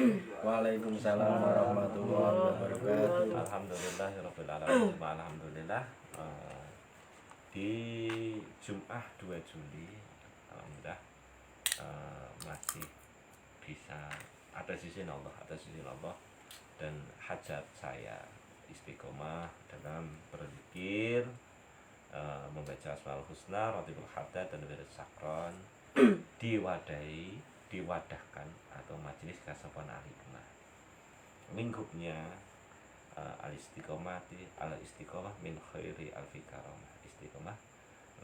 Waalaikumsalam warahmatullahi wabarakatuh. Alhamdulillahirabbil alamin. Alhamdulillah di Jumat 2 Juli alhamdulillah masih bisa atas izin Allah dan hajat saya istiqomah dalam berzikir, membaca Asmaul Husna, Ratibul Haddad dan Wirid Sakron diwadahkan atau majelis kasafan al-hikmah lingkupnya al-istiqomah min khairi alfi karamah. Istiqomah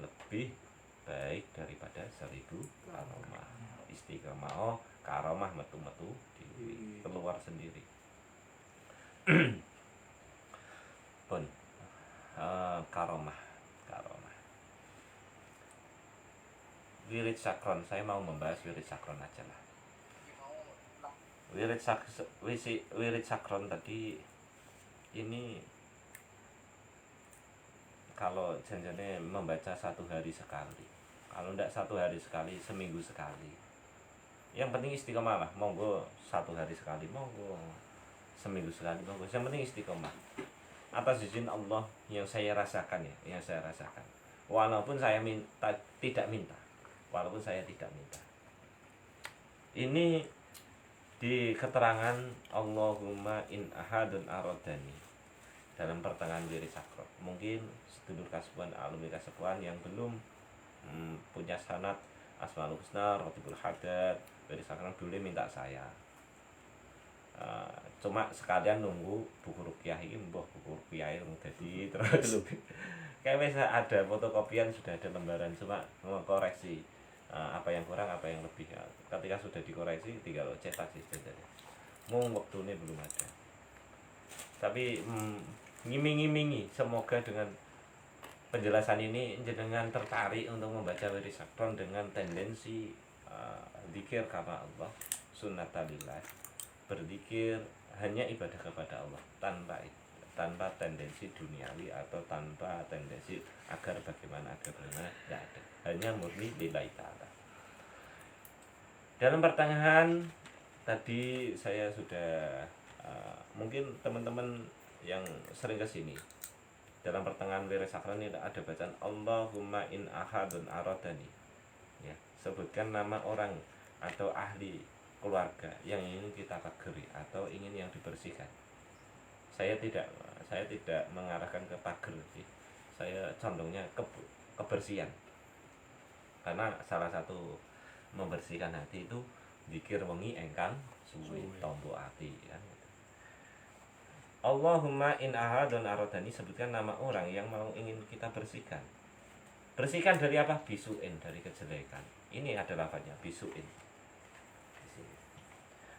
lebih baik daripada 1000 karamah. Istiqomah karamah metu-metu keluar sendiri. Pun karamah wirid sakron, saya mau membahas wirid sakron aja lah. Wirid sakron tadi ini kalau janjinya membaca 1 hari sekali, kalau tidak 1 hari sekali, seminggu sekali, yang penting istiqomah lah. Monggo 1 hari sekali, monggo seminggu sekali, monggo, yang penting istiqomah atas izin Allah yang saya rasakan walaupun saya tidak minta. Ini di keterangan Allahumma in ahadun aradani dalam pertengahan wirid sakron. Mungkin sedulur kasbuan, alumni kasbuan yang belum punya sanad Asmaul Husna, Ratibul Haddad, wirid sakron boleh minta saya. Cuma sekalian nunggu buku ruqyah ini, buku ruqyah yang jadi terus kayak misalnya ada fotokopian, sudah ada lembaran, cuma koreksi apa yang kurang, apa yang lebih. Ketika sudah dikoreksi tinggal cetak saja. Waktu ini belum ada. Tapi ngiming-ngimingi semoga dengan penjelasan ini jenengan tertarik untuk membaca wirid sakron dengan tendensi zikir karena Allah, sunnatalillah, berzikir hanya ibadah kepada Allah tanpa tendensi duniawi atau tanpa tendensi agar bagaimana tidak ada, hanya murni lillahi ta'ala. Dalam pertengahan tadi saya sudah mungkin teman-teman yang sering kesini, dalam pertengahan wirid sakron ini ada bacaan Allahumma in ahadun aradani, ya, sebutkan nama orang atau ahli keluarga yang ingin kita pageri atau ingin yang dibersihkan. Saya tidak mengarahkan ke pager sih. Saya condongnya ke kebersihan. Karena salah satu membersihkan hati itu zikir wengi engkang suwi tombo ati, kan. Allahumma in ahadun aradani, sebutkan nama orang yang mau ingin kita bersihkan. Bersihkan dari apa? Bisuin, dari kejelekan. Ini adalah lafaznya, bisuin.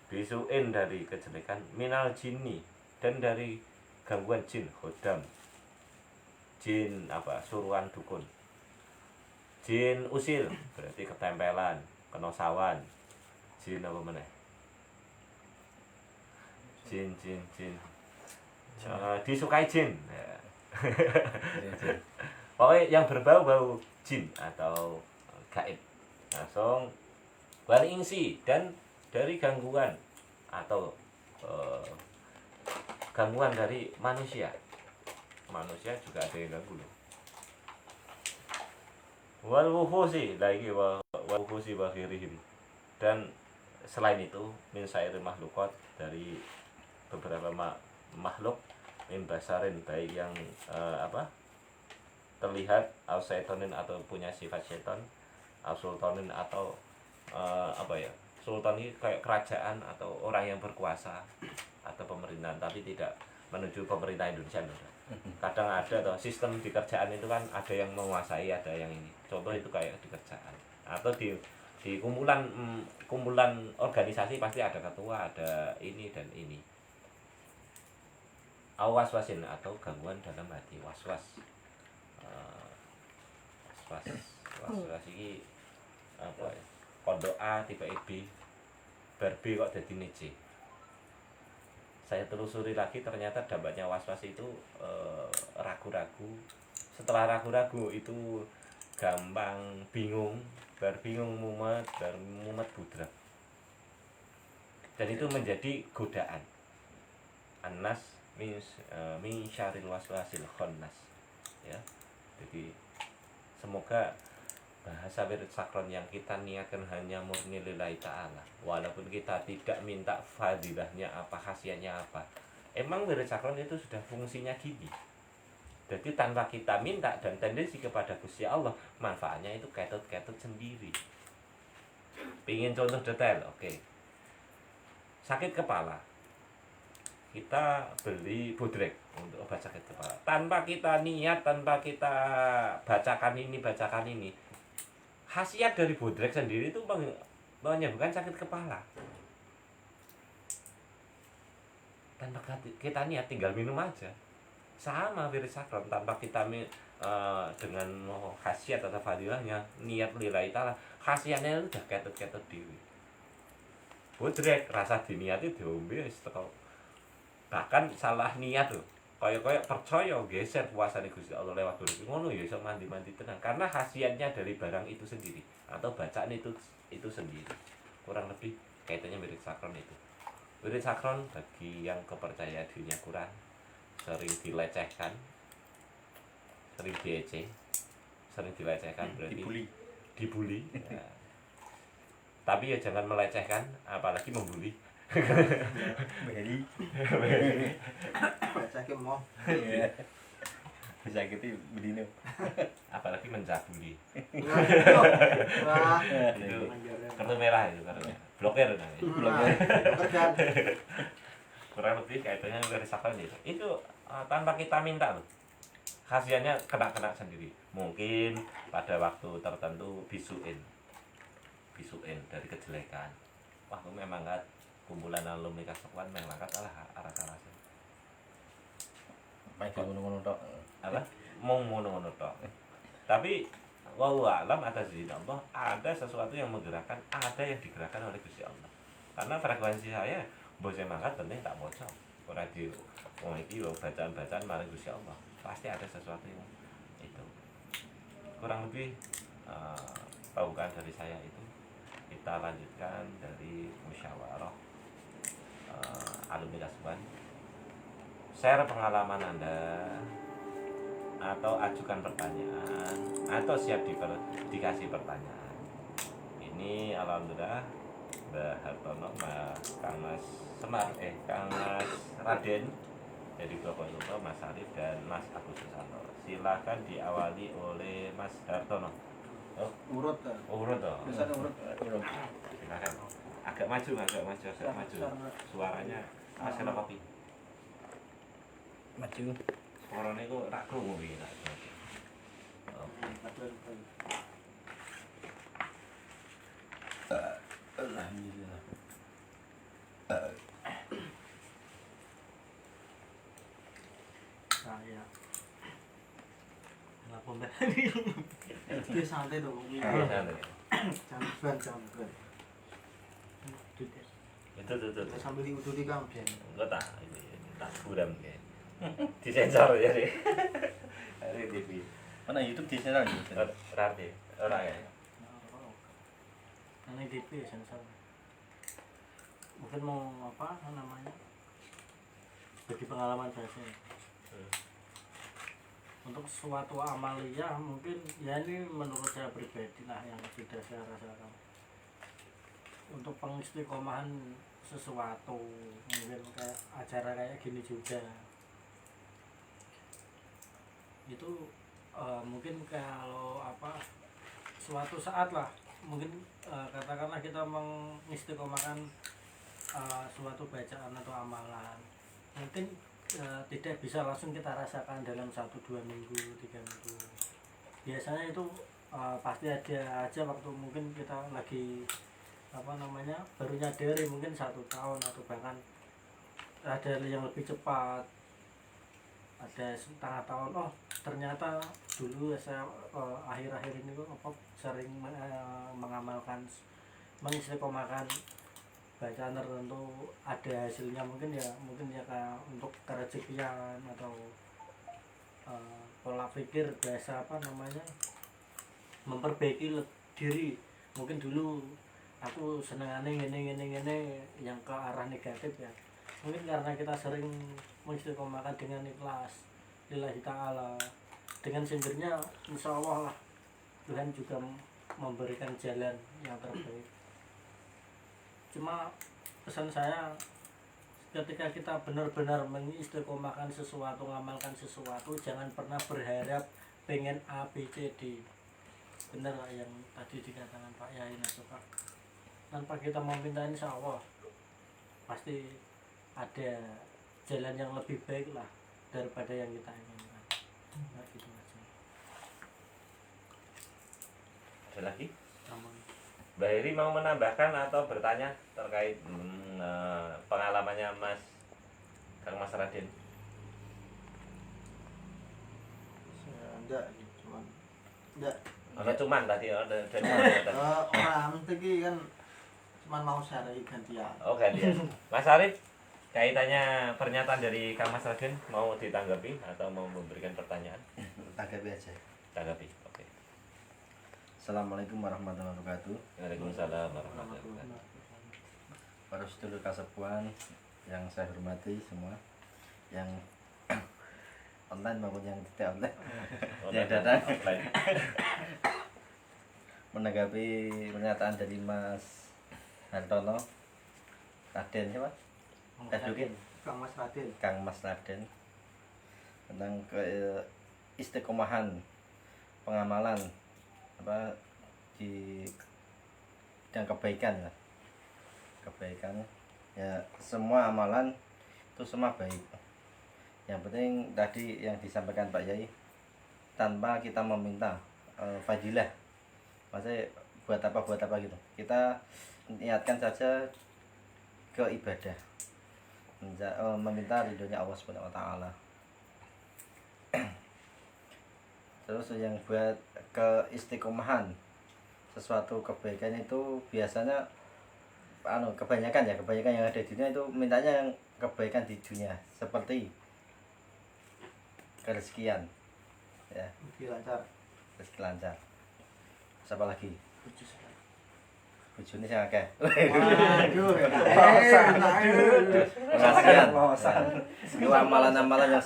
Bisuin dari kejelekan, minal jinni, dan dari gangguan jin, hodam, jin suruhan dukun, jin usil berarti ketempelan, kenosawan, jin apa meneh, jin disukai jin, ya. Pokoknya yang berbau-bau jin atau gaib, langsung wal insi, dan dari gangguan atau gangguan dari manusia juga ada yang ganggu loh. Wal wuhusi lagi wal wuhusi wa khirihim, dan selain itu min sairil makhluqat, dari beberapa makhluk, min basarin, baik yang terlihat, au syaitonin atau punya sifat syaitan, au sultanin atau sultan ini kayak kerajaan atau orang yang berkuasa atau pemerintahan, tapi tidak menuju pemerintah Indonesia. Kadang ada toh sistem di kerjaan itu kan, ada yang menguasai, ada yang ini. Contoh itu kayak di kerjaan atau di kumpulan organisasi pasti ada ketua, ada ini dan ini. Waswasin atau gangguan dalam hati, waswas ini apa ya? Pondok A tipe B, bar B kok jadi C. Saya telusuri lagi, ternyata dampaknya waswas itu ragu-ragu. Setelah ragu-ragu itu gampang bingung, bar bingung mumet, bar mumet budrak. dan itu menjadi godaan. Anas min syarril waswasil khannas. Ya. Jadi semoga bahasa wirid sakron yang kita niatkan hanya murni lillahi ta'ala, walaupun kita tidak minta fadilahnya apa, khasiatnya apa. Emang wirid sakron itu sudah fungsinya gini. Jadi tanpa kita minta dan tendensi kepada Gusti Allah, manfaatnya itu ketut-ketut sendiri. Pingin contoh detail, oke. Sakit kepala, kita beli bodrek untuk obat sakit kepala. Tanpa kita niat, tanpa kita bacakan ini, khasiat dari bodrek sendiri itu menyembuhkan sakit kepala. Tanpa kita niat, tinggal minum aja. Sama wirid sakron, tanpa kita dengan khasiat atau fadilahnya, niat lillahi ta'ala, khasiatnya itu udah ketut-ketut dewi. Bodrek rasa diniati diombe wis teko. Bahkan salah niat tuh. Kaya percaya geser puasane Gusti Allah lewat bodrek. Ngono ya iso mandi-mandi tenang karena khasiatnya dari barang itu sendiri atau bacaan itu sendiri. Kurang lebih kaitannya wirid sakron itu. Wirid sakron bagi yang kepercayaan dirinya kurang, sering dilecehkan, sering dilecehkan, berarti dibully. Ya. Tapi ya jangan melecehkan, apalagi membuli. Beli. Baca ke mau. Bisa gitu bedino. Apalagi mencabuli. Wah. Itu kartu merah itu kartunya. Blokir namanya. Bukan. Kurang lebih kaitannya dari sakral itu. Itu tanpa kita minta loh. Khasiatnya kena sendiri. Mungkin pada waktu tertentu bisuin dari kejelekan. Wah, aku memang kan kumpulan alumni Kasekuan memang kan arah-arah. Main ngono-ngono tok. Apa? Mau ngono-ngono tok. Tapi wallahu alam atas izin Allah ada sesuatu yang menggerakkan, ada yang digerakkan oleh Gusti Allah. Karena frekuensi saya bose mangkat penting tak bocor. Ora di wong iki bacaan-bacaan marang Gusti Allah. Pasti ada sesuatu yang itu. Kurang lebih pembukaan dari saya itu. Kita lanjutkan dari musyawarah alumni Kasekuan. Share pengalaman Anda atau ajukan pertanyaan atau siap dikasih pertanyaan. Ini alhamdulillah Mbak Hartono, Kang Mas Semar, Kang Mas Raden dari Bapak Luto, Mas Arif dan Mas Agus Susanto. Silakan diawali oleh Mas Hartono. Oh, Urut. urut toh. Biasanya urut. Silakan. Agak maju. Suaranya hasil kopi. Maju. Suaranya itu tak krungu iki. Alhamdulillah. Saya. Kenapa mbak? Dia santai dong. Jangan. Itu. Sambil diuduti kamu Jen. Enggak tak ini tak buram kayak. Disensor ya sih. Hari TV. Mana YouTube di channel gitu. Rade. Ora ya. Ini DP sensor. Mungkin mau apa namanya? Bagi pengalaman saya. Untuk suatu amalia mungkin ya ini menurut saya pribadi lah yang tidak saya rasakan. Untuk pengistiqomahan sesuatu mungkin kayak acara kayak gini juga itu mungkin kalau apa suatu saat lah mungkin katakanlah kita mengistiqomahkan suatu bacaan atau amalan mungkin tidak bisa langsung kita rasakan dalam 1-2 minggu 3 minggu biasanya itu pasti ada aja waktu mungkin kita lagi apa namanya baru nyadari mungkin 1 tahun atau bahkan ada yang lebih cepat ada setengah tahun oh ternyata dulu saya akhir-akhir ini kok sering mengamalkan mengistiqomahkan bacaan tertentu ada hasilnya mungkin ya kayak untuk kerezekian atau pola pikir biasa apa namanya memperbaiki diri mungkin dulu aku senengane ngene yang ke arah negatif ya. Mungkin karena kita sering mengistiqomahkan dengan ikhlas lillahi ta'ala, dengan sendirinya insya Allah lah Tuhan juga memberikan jalan yang terbaik. Cuma pesan saya, ketika kita benar-benar mengistiqomahkan sesuatu, mengamalkan sesuatu, jangan pernah berharap pengen A, B, C, D. Benar yang tadi dikatakan Pak Yai Nasuka, tanpa kita meminta insya Allah pasti ada jalan yang lebih baik lah daripada yang kita inginkan. Nah, gitu aja. Ada lagi? Aman. Mbak Heri mau menambahkan atau bertanya terkait pengalamannya Kang Mas Raden? Enggak, cuman enggak. Ada cuman tadi ada Orang iki kan cuman mau share gantian. Oh gantian. Mas Arif, kaitannya pernyataan dari Kang Mas Raden mau ditanggapi atau mau memberikan pertanyaan? Tanggapi aja. Tanggapi. Oke. Assalamualaikum warahmatullahi wabarakatuh. Waalaikumsalam warahmatullahi wabarakatuh. Para sedulur kasepuan yang saya hormati semua, yang online maupun yang tidak online, yang datang Offline. menanggapi pernyataan dari Mas Hartono, Raden siapa? Edukin. Kang Mas Raden. Kang Mas Raden tentang istiqomahan pengamalan apa di bidang kebaikan ya. Kebaikan ya, semua amalan itu semua baik. Yang penting tadi yang disampaikan Pak Yai, tanpa kita meminta fadilah, maksudnya buat apa gitu, kita niatkan saja ke ibadah, meminta ridhonya Allah Subhanahu Wa Taala. Terus yang buat keistiqomahan sesuatu kebaikan itu biasanya kebanyakan yang ada di dunia itu mintanya yang kebaikan di dunia, seperti kerezekian ya, rezeki lancar. Siapa lagi? Bojone sing akeh. Waduh, Penghasilan. Itu amalan-amalan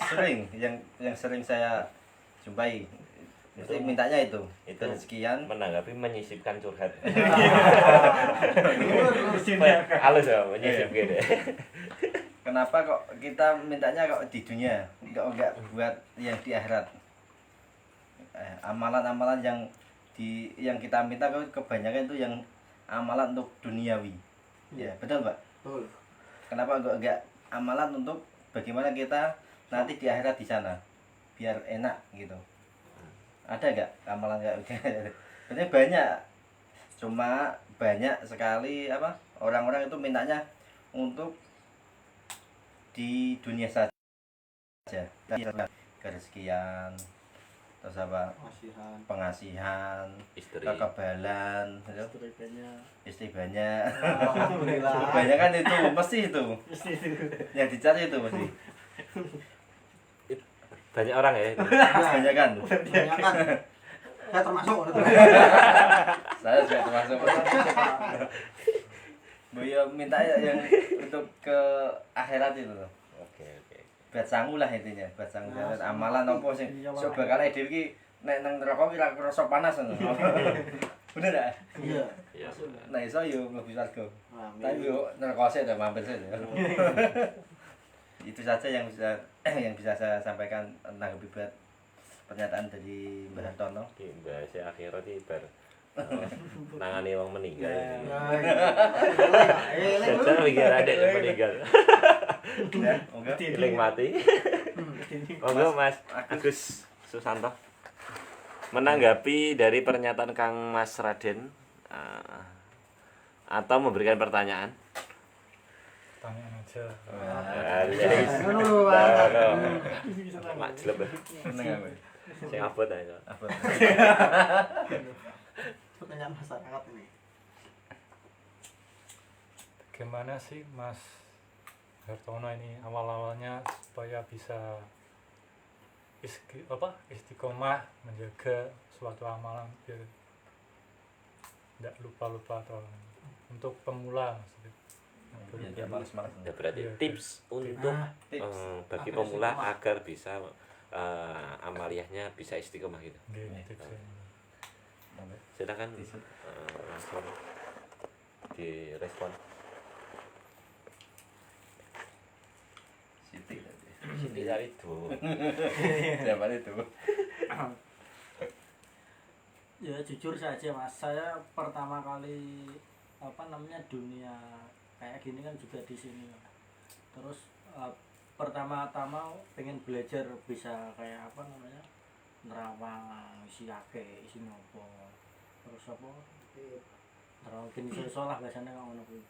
yang sering saya jumpai. Itu mintanya itu rezekian. Menanggapi menyisipkan curhat. Halus ya, menyisip gitu. Kenapa kok kita mintanya kok di dunia, enggak buat yang di akhirat? Amalan-amalan yang kita minta kebanyakan itu yang amalan untuk duniawi. Ya, betul, Pak? Betul. Kenapa enggak amalan untuk bagaimana kita nanti di akhirat di sana? Biar enak gitu. Ada enggak amalan kayak gitu? Sebenarnya banyak. Cuma banyak sekali orang-orang itu mintanya untuk di dunia saja. Kerezekian, terus pengasihan, Istri. kekebalan, istri banyak. Alhamdulillah. Banyak kan itu, mesti itu. Yang dicari itu mesti. Banyak orang ya itu. Banyak kan. Kebanyakan. Saya termasuk. Saya juga termasuk. Bu ya minta yang untuk ke akhirat itu loh. Oke. Buat sangu lah intinya, buat sangu. Amalan apa sing Iya, sok bakal dhewe iki nek nang neraka ki ra kerasa panas ngono. Bener enggak? Iya. Iya. Nah iso yo mlebu swarga. Amin. Tapi yo neraka sih udah mampir saja. Itu saja yang bisa saya sampaikan tentang buat pernyataan dari Mbah Hartono. Ki bahasa akhirat iki bar nangani wong meninggal. Saya mikir ada yang meninggal. Ya, monggo. Eling mati. Monggo Mas Agus Susanto. Menanggapi dari pernyataan Kang Mas Raden atau memberikan pertanyaan. Pertanyaan aja. Mak jelek. Seneng aku. Sing abot ae. Apa? Pertanyaan masyarakat ini. Bagaimana sih Mas Hartono ini awal-awalnya supaya bisa istiqomah menjaga suatu amalan biar tidak lupa-lupa atau untuk pemula maksudnya. Ya malas-malas. Ya berarti Iya, tips untuk Nah, Tips. bagi Agar pemula istiqomah. agar bisa amaliyahnya bisa istiqomah gitu. Nggih, Iya. tipsnya. Silakan Tips. langsung direspon. Siti tadi. Siti cari tuh. Siapa itu? Ya jujur saja Mas, saya pertama kali dunia kayak gini kan juga di sini. Terus pertama-tama pengen belajar bisa kayak nerawang, isi ake, isi nopo. Terus nerawang gini iso lah biasanya ngono kuwi.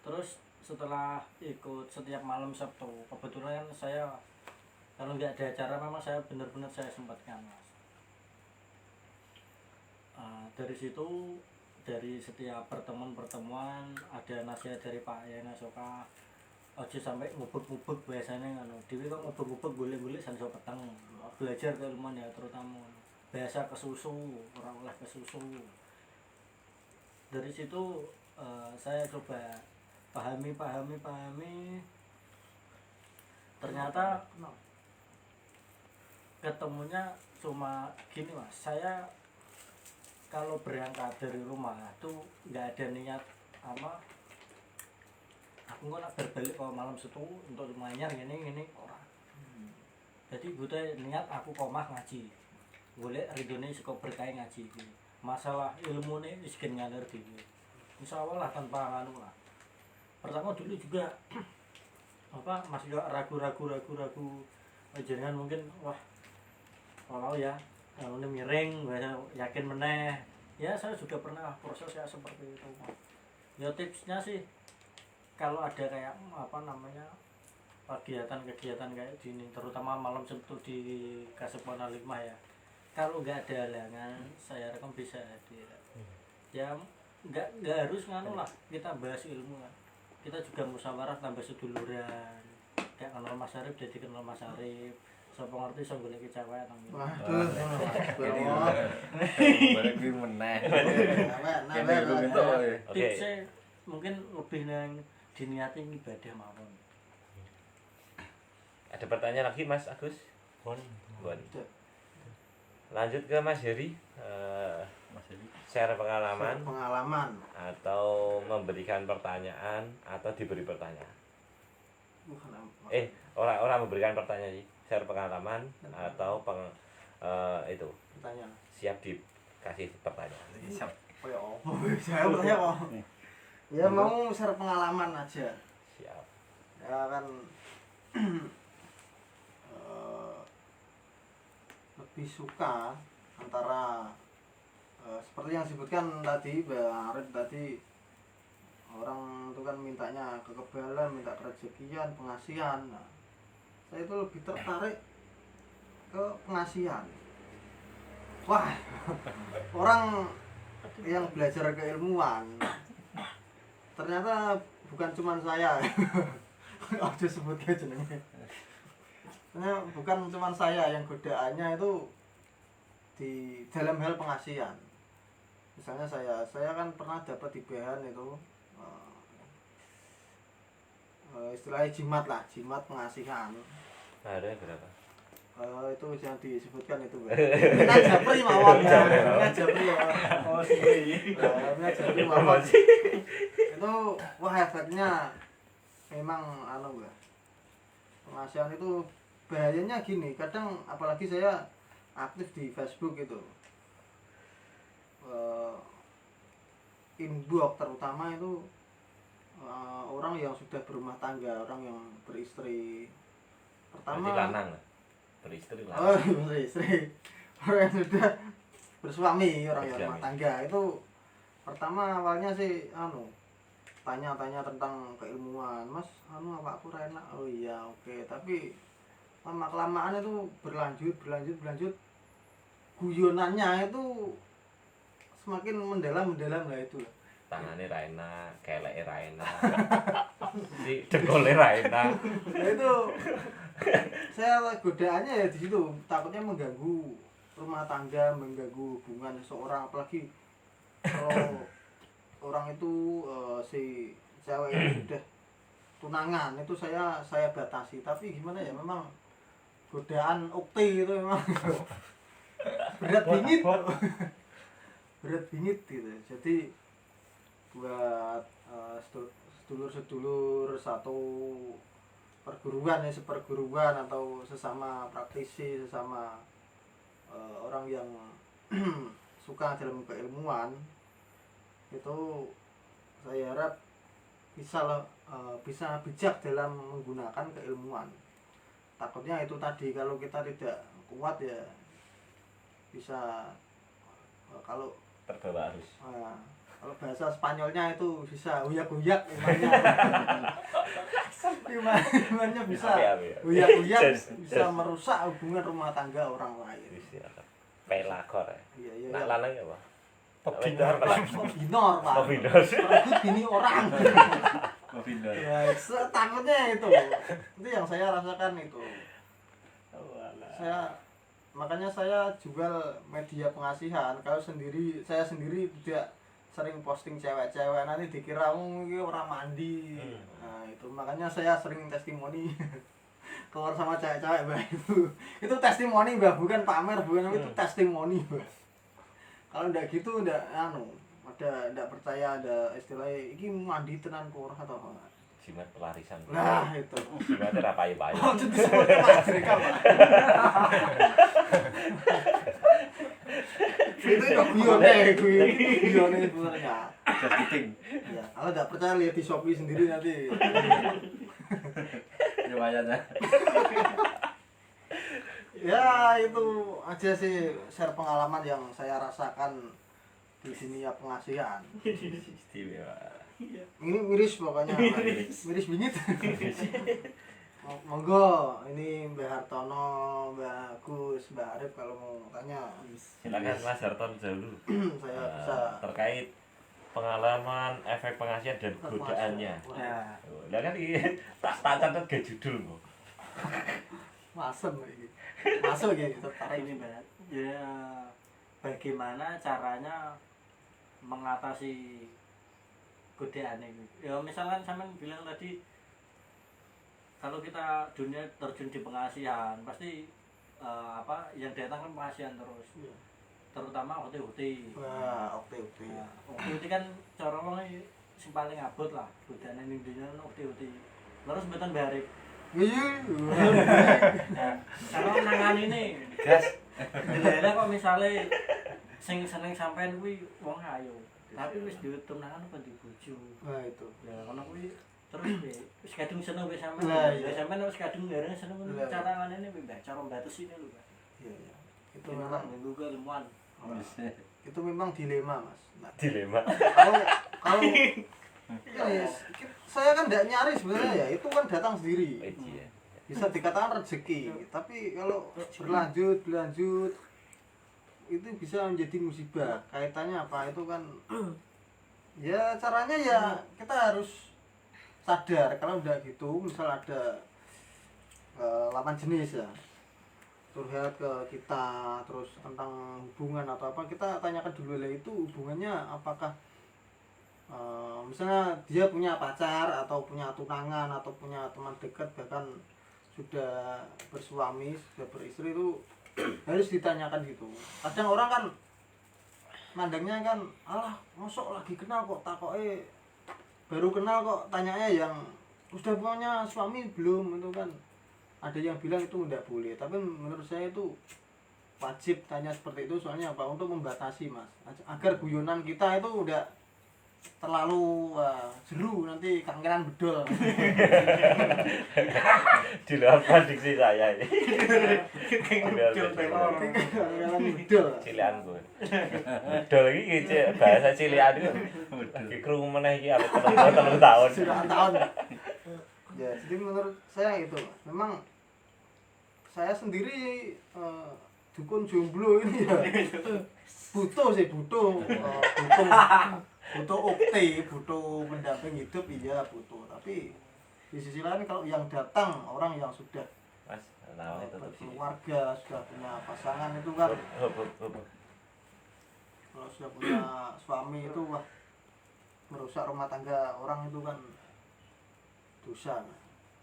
Terus setelah ikut setiap malam Sabtu, kebetulan kan saya kalau nggak ada acara memang saya benar-benar saya sempatkan Mas. Dari situ, dari setiap pertemuan ada nasihat dari Pak Yana Soka, ojo sampai ngubek-ngubek biasanya ngono. Dhewe kok ngubek-ngubek golek-golek sanso peteng. Belajar keilmuan ya terutama bahasa kesusu, ora oleh kesusu. Dari situ saya coba pahami. Ternyata ketemunya cuma gini Mas, saya kalau berangkat dari rumah tuh nggak ada niat aku nggak nak berbalik kalau malam Sabtu untuk manyar gini orang. Jadi butuh niat aku komah ngaji, boleh ridone saka berkah ngaji iki. Masalah ilmu nih miskin ngalir dhewe. Insyaallah lah tanpa anu lah. Pertama dulu juga masih ragu jenengan mungkin kalau ya kalau ini miring, yakin meneh. Ya saya juga pernah proses ya seperti itu. Ya tipsnya sih kalau ada kayak kegiatan kayak gini, terutama malam Sabtu di Kasepona 5 ya. Kalau nggak ada halangan, saya rekom bisa hadir. Ya nggak harus nganu lah, kita bahas ilmu lah. Kita juga musyawarah tambah seduluran. Kayak kenal Mas Arif jadi kenal Mas Arif. Sapa ngerti iso golek cewek nang ngene. Waduh, Ini ngono. bareng kuwi meneh. Nah, Kene lu gitu. Oke. Tipsnya mungkin lebih nang diniati ibadah mawon. Ada pertanyaan lagi Mas Agus? Pun Bon. Lanjut ke Mas Heri. Mas Heri. Share pengalaman pengalaman. atau memberikan pertanyaan atau diberi pertanyaan. Bukan Orang memberikan pertanyaan sih. Share pengalaman atau itu pertanyaan. siap dikasih pertanyaan. Siap. Kayak apa? Saya bertanya kok. Ya mau share pengalaman aja. Siap. Ya kan lebih suka antara seperti yang disebutkan tadi Mbak Arif tadi, orang itu kan mintanya kekebalan, minta kerezekian, pengasihan. Nah, saya itu lebih tertarik ke pengasihan. Wah, orang yang belajar keilmuan ternyata bukan cuma saya. Aja sebutnya jenenge. Ternyata bukan cuma saya yang godaannya itu di dalam hal pengasihan. Misalnya saya kan pernah dapat di BH itu istilahnya jimat pengasihan. Ada berapa? Itu jangan disebutkan itu, Mbak. Kita japri mawon ya. Kita japri ya. Oh sih. Kita japri mawon. Itu wah efeknya memang Mbak. Pengasihan itu bahayanya gini, kadang apalagi saya aktif di Facebook itu. Inbox terutama itu orang yang sudah berumah tangga, orang yang beristri. Pertama Berarti lanang lah. Beristri lah. Oh, beristri. Orang yang sudah bersuami, orang yang rumah tangga itu pertama awalnya sih tanya-tanya tentang keilmuan. Mas, apa aku enak? Oh iya, oke. Tapi lama-kelamaan itu berlanjut. Guyonannya itu semakin mendalam lah itu. Tangannya Raina, keleknya Raina. Si dengkulnya Raina. Nah itu saya godaannya ya di situ, takutnya mengganggu rumah tangga, mengganggu hubungan seseorang, apalagi kalau orang itu si cewek itu sudah tunangan itu saya batasi, tapi gimana ya, memang godaan ukti itu memang berat bingit berat bingit gitu. Jadi buat sedulur-sedulur satu perguruan ya, seperguruan atau sesama praktisi, sesama orang yang suka dalam keilmuan, itu saya harap bisa bijak dalam menggunakan keilmuan. Takutnya itu tadi, kalau kita tidak kuat ya bisa kalau terbawa arus. kalau bahasa Spanyolnya itu bisa huyak-huyak imannya. Imannya bisa huyak-huyak, bisa merusak hubungan rumah tangga orang lain. Pelakor ya. Iya. Nak lanang ya, Pak. Pebinor. Pebinor, Pak. Pebinor. Perebut bini orang. Pebinor. Ya, takutnya itu. Itu yang saya rasakan itu. Makanya saya jual media pengasihan. Kalau saya sendiri tidak sering posting cewek-cewek, nanti dikira ini orang mandi. Nah itu makanya saya sering testimoni keluar sama cewek-cewek, Mbak. Itu testimoni, Mbak, bukan pamer, bukan itu testimoni, Mbak. Kalau ndak gitu ndak ndak percaya, ada istilahnya iki mandi tenan kurang atau apa. Jimat pelarisan. Nah itu Jimat ora payu-payu. oh itu disebutnya Pak Jerika, Pak. Itu guyone sebenarnya. Marketing. Ya, kalau nggak percaya lihat di Shopee sendiri nanti. Lumayan ya. Ya itu aja sih share pengalaman yang saya rasakan di sini ya pengasihan. Istimewa. Ini miris pokoknya, miris bingit. Monggo, ini Mbak Hartono, Mbak Agus, Mbak Arif kalau mau tanya. Silakan Mas Harton dulu. Saya bisa terkait pengalaman efek pengasihan dan godaannya. Nah, Lah kan iki tak catet ke judul kok. masem ini. Masuk gitu tertarik. ini Mbak, ya bagaimana caranya mengatasi godaan ini? Ya misalkan sampean bilang tadi, kalau kita dunia terjun di pengasihan pasti yang datang kan pengasihan terus, terutama OT-OT. Wah, oke. Nah, OT kan cara wong sing paling abot lah godaan ning dunia OT-OT. Terus mboten barep. Iya. Nah, kalau nangani ini Gas. Delele kok misale sing seneng sampean kuwi wong ayu, tapi wis ditunangan apa di bojo. Nah itu. Ya ngono kuwi terus wis kadung seneng wis sampean. Lah, Ya iya. sampean wis kadung bareng seneng Lah, iya. cara ngene kuwi Mbak, cara mbatesi ini lho, Mbak. Iya. Itu Itu memang memang nggo ilmuwan. itu memang dilema, Mas. Nah, Dilema. kalau ya, saya kan tidak nyari sebenarnya ya, itu kan datang sendiri. Iya. Bisa dikatakan rezeki, tapi kalau berlanjut itu bisa menjadi musibah. Kaitannya apa? Itu kan ya caranya ya kita harus sadar kalau udah gitu, misal ada lawan jenis ya curhat ke kita terus tentang hubungan atau apa, kita tanyakan dulu lah itu hubungannya apakah misalnya dia punya pacar atau punya tunangan atau punya teman dekat, bahkan sudah bersuami, sudah beristri, itu harus ditanyakan gitu. Kadang orang kan mandangnya kan, alah mosok lagi kenal kok takoke, baru kenal kok tanyanya yang sudah punya suami belum, itu kan ada yang bilang itu tidak boleh, tapi menurut saya itu wajib tanya seperti itu. Soalnya apa? Untuk membatasi, Mas, agar guyonan kita itu udah terlalu jeru, nanti kangenan bedol. Di luar prediksi saya ini. Kangenan bedol. Cilian gue. Bedol iki bahasa cilian itu. Iki krungu meneh iki arep 3 tahun. Sudah tahun. Ya, jadi menurut saya itu, memang saya sendiri dukun jomblo ini ya butuh ukti, butuh pendamping hidup, iya butuh. Tapi di sisi lain kalau yang datang orang yang sudah Mas, nah itu tuh sih. berkeluarga, sudah punya pasangan itu kan, Hop. kalau sudah punya suami itu wah merusak rumah tangga orang itu kan dosa.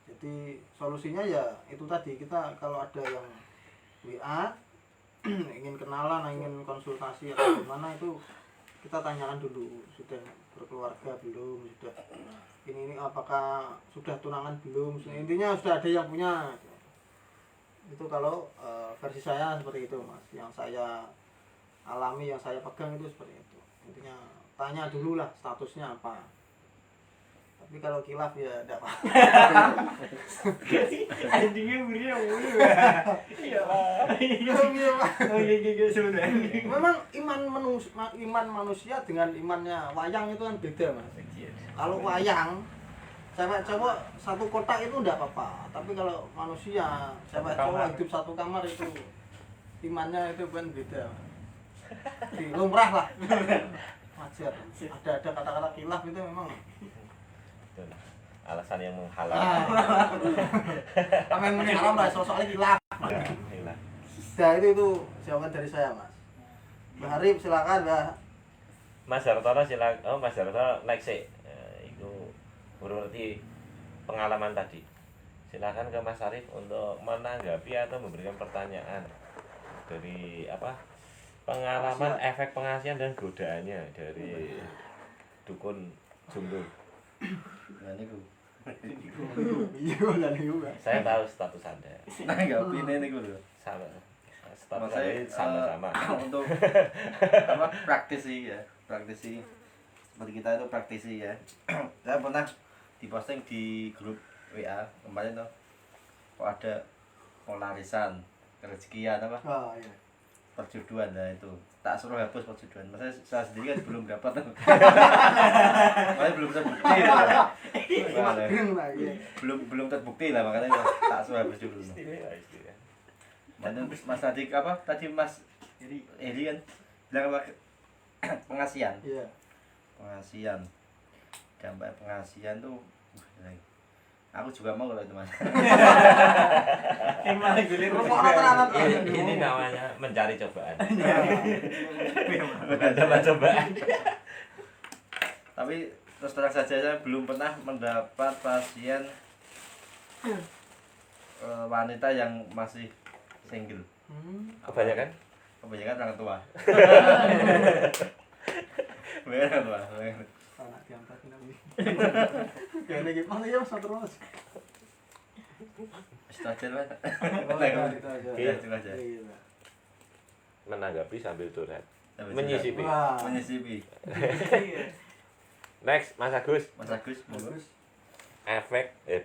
Jadi solusinya ya itu tadi, kita kalau ada yang WA ingin kenalan, ingin konsultasi atau gimana, itu kita tanyakan dulu sudah berkeluarga belum, sudah ini apakah sudah tunangan belum, intinya sudah ada yang punya. Itu kalau versi saya seperti itu Mas, yang saya alami, yang saya pegang itu seperti itu. Intinya tanya dulu lah statusnya apa. Tapi kalau kilaf ya enggak apa-apa. Endingnya beri yang mulu. Iya Pak. Iya, Pak. Oh iya sebenarnya. Memang iman manusia dengan imannya wayang itu kan beda Mas. Kalau wayang cewek cowok satu kotak itu enggak apa-apa, tapi kalau manusia cewek cowok hidup satu kamar itu imannya itu kan beda. Di lumrah lah. Wajar. Ada kata-kata khilaf itu memang. Itulah alasan yang menghalang. Kami yang haram lah soalnya khilaf. Inilah. Nah itu jawaban dari saya Mas. Mbak Arif silakan Mbak. Mas Hartono silakan. Oh Mas Hartono next sih. Itu berarti pengalaman tadi. Silakan ke Mas Arif untuk menanggapi atau memberikan pertanyaan dari apa? Pengalaman efek pengasihan dan godaannya dari dukun Jumbo. Nah niku. Iya lah niku Mbak. Saya tahu status Anda. Nah enggak opini niku lho. Sama. Status Mas saya Anda sama-sama. untuk apa praktisi ya, praktisi seperti kita itu praktisi ya. Saya pernah diposting di grup WA kemarin tuh, kok ada polarisan kerezekian apa Oh iya. perjodohan, nah itu tak suruh hapus perjodohan. Masa saya sendiri kan belum dapat tuh. Makanya belum terbukti lah. belum terbukti lah, makanya tak suruh hapus dulu. Mana Mas tadi apa? Tadi Mas Eri kan bilang apa? Pengasihan. Iya. Pengasihan. Dampak pengasihan tuh aku juga mau kalau itu Mas. Gimana gulir? Ini namanya mencari cobaan. Mencoba cobaan. Tapi terus terang saja saya belum pernah mendapat pasien wanita yang masih single. Kebanyakan Kebanyakan orang tua. Kebanyakan orang tua. Anak diangkat lagi. Kayaknya gimana ya Mas terus. Itu aja Mas. Itu aja. Iya, itu aja. Iya. menanggapi sambil curhat. Menyisipi. Wah. Menyisipi. Next, Mas Agus. Mas Agus, monggo. Bagus.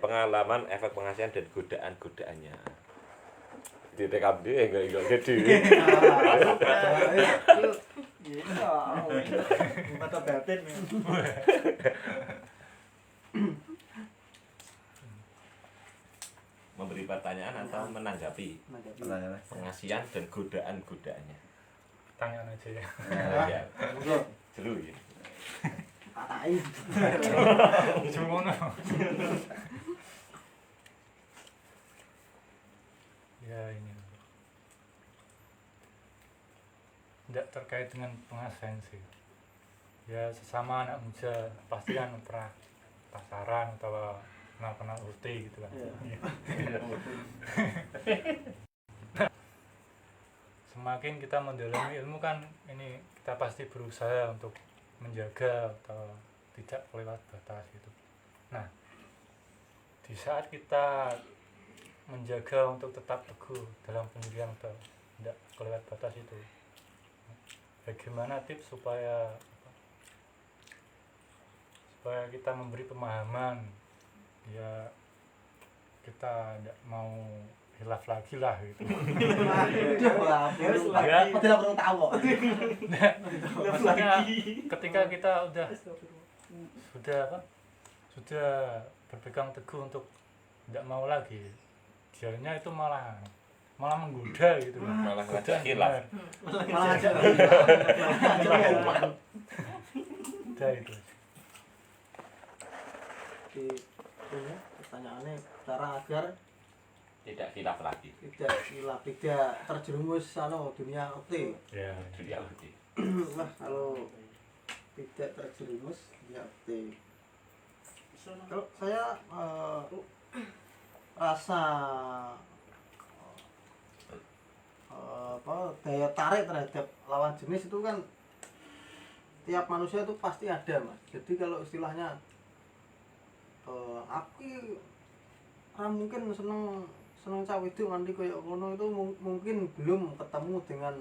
Pengalaman efek pengasihan dan godaan-godaannya. Di TKB enggak gede. Iya, mata batin. Memberi pertanyaan atau menanggapi Pertanyaan. pengasihan dan godaan-godaannya. Tangan aja ya. Ya, Monggo. seru ya. Katain. Cuma ya ini tidak terkait dengan pengasihan sih. Ya sesama anak muda pasti kan pernah pasaran atau kenal urti gitu kan. Semakin kita mendalami ilmu kan ini kita pasti berusaha untuk menjaga atau tidak lewat batas gitu. Nah, di saat kita menjaga untuk tetap teguh dalam pendirian atau tidak kelewat batas itu, bagaimana tips supaya kita memberi pemahaman, ya kita tidak mau hilaf lagi lah gitu. Ya, tidak perlu tahu. Maksudnya ketika kita sudah berpegang teguh untuk tidak mau lagi, jalannya itu malah menggoda gitu. Malah Goda ngajak hilaf. Malah ngajak. Udah itu. Di ini pertanyaannya cara agar Tidak hilaf lagi. tidak terjerumus dunia OT. Ya, Dunia uji. Wah, kalau tidak terjerumus di aktif. Kalau saya rasa daya tarik terhadap lawan jenis itu kan tiap manusia itu pasti ada mas. Jadi kalau istilahnya aku mungkin seneng cawe itu nanti kayak kono itu mungkin belum ketemu dengan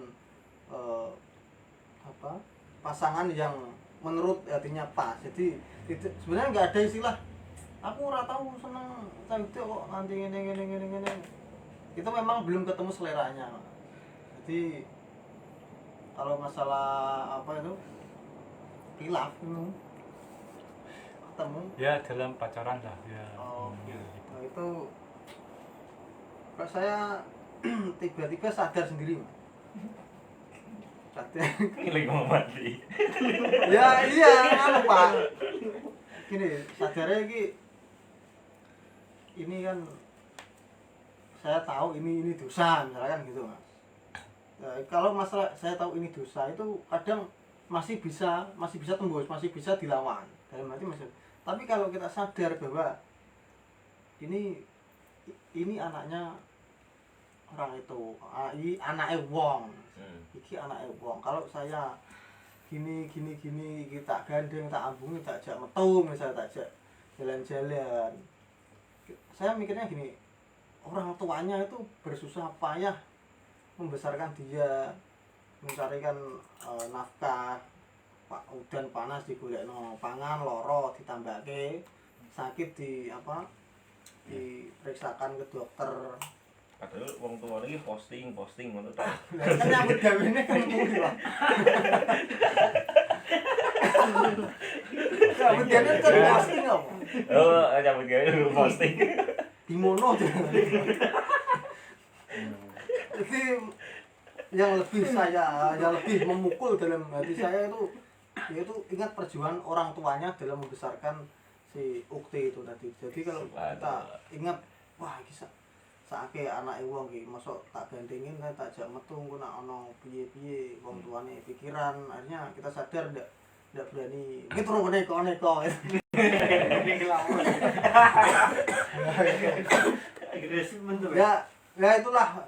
pasangan yang menurut hatinya pas. Jadi sebenarnya nggak ada istilah aku ora tahu seneng cawe itu kok nanti gini. Itu memang belum ketemu seleranya. Jadi kalau masalah itu khilaf ketemu ya dalam pacaran lah ya. Gitu. Nah, itu kalau saya tiba-tiba sadar sendiri mas. Sadar Lagi mau mati. ya iya pak gini sadarnya ini kan saya tahu ini dosa misalkan gitu mas. Kalau masalah saya tahu ini dosa itu kadang masih bisa tembus, masih bisa dilawan dalam arti masih. Tapi kalau kita sadar bahwa ini anaknya orang itu, ini anaknya wong, iki anaknya wong. Kalau saya gini kita gandeng, tak ambungi, tak ajak metu, misalnya tak ajak jalan-jalan. Saya mikirnya gini, orang tuanya itu bersusah payah membesarkan dia, mencarikan nafkah, udan panas digolekno, pangan loro ditambahke, sakit diperiksakan ke dokter. Padahal wong tua lagi posting ngono ta. Kan nyambut gawene kan muni Pak. Nyambut gawe kan posting apa? Oh, nyambut gawe lu posting. Di mono tuh. Jadi yang lebih memukul dalam hati saya itu yaitu ingat perjuangan orang tuanya dalam membesarkan si Ukti itu tadi. Jadi kalau kita ingat wah kisah saake anake wong iki mosok tak gandengin tak jak metu engko nak ono piye-piye wong tuane pikiran, akhirnya kita sadar ndak berani iki turun neko. Ya itulah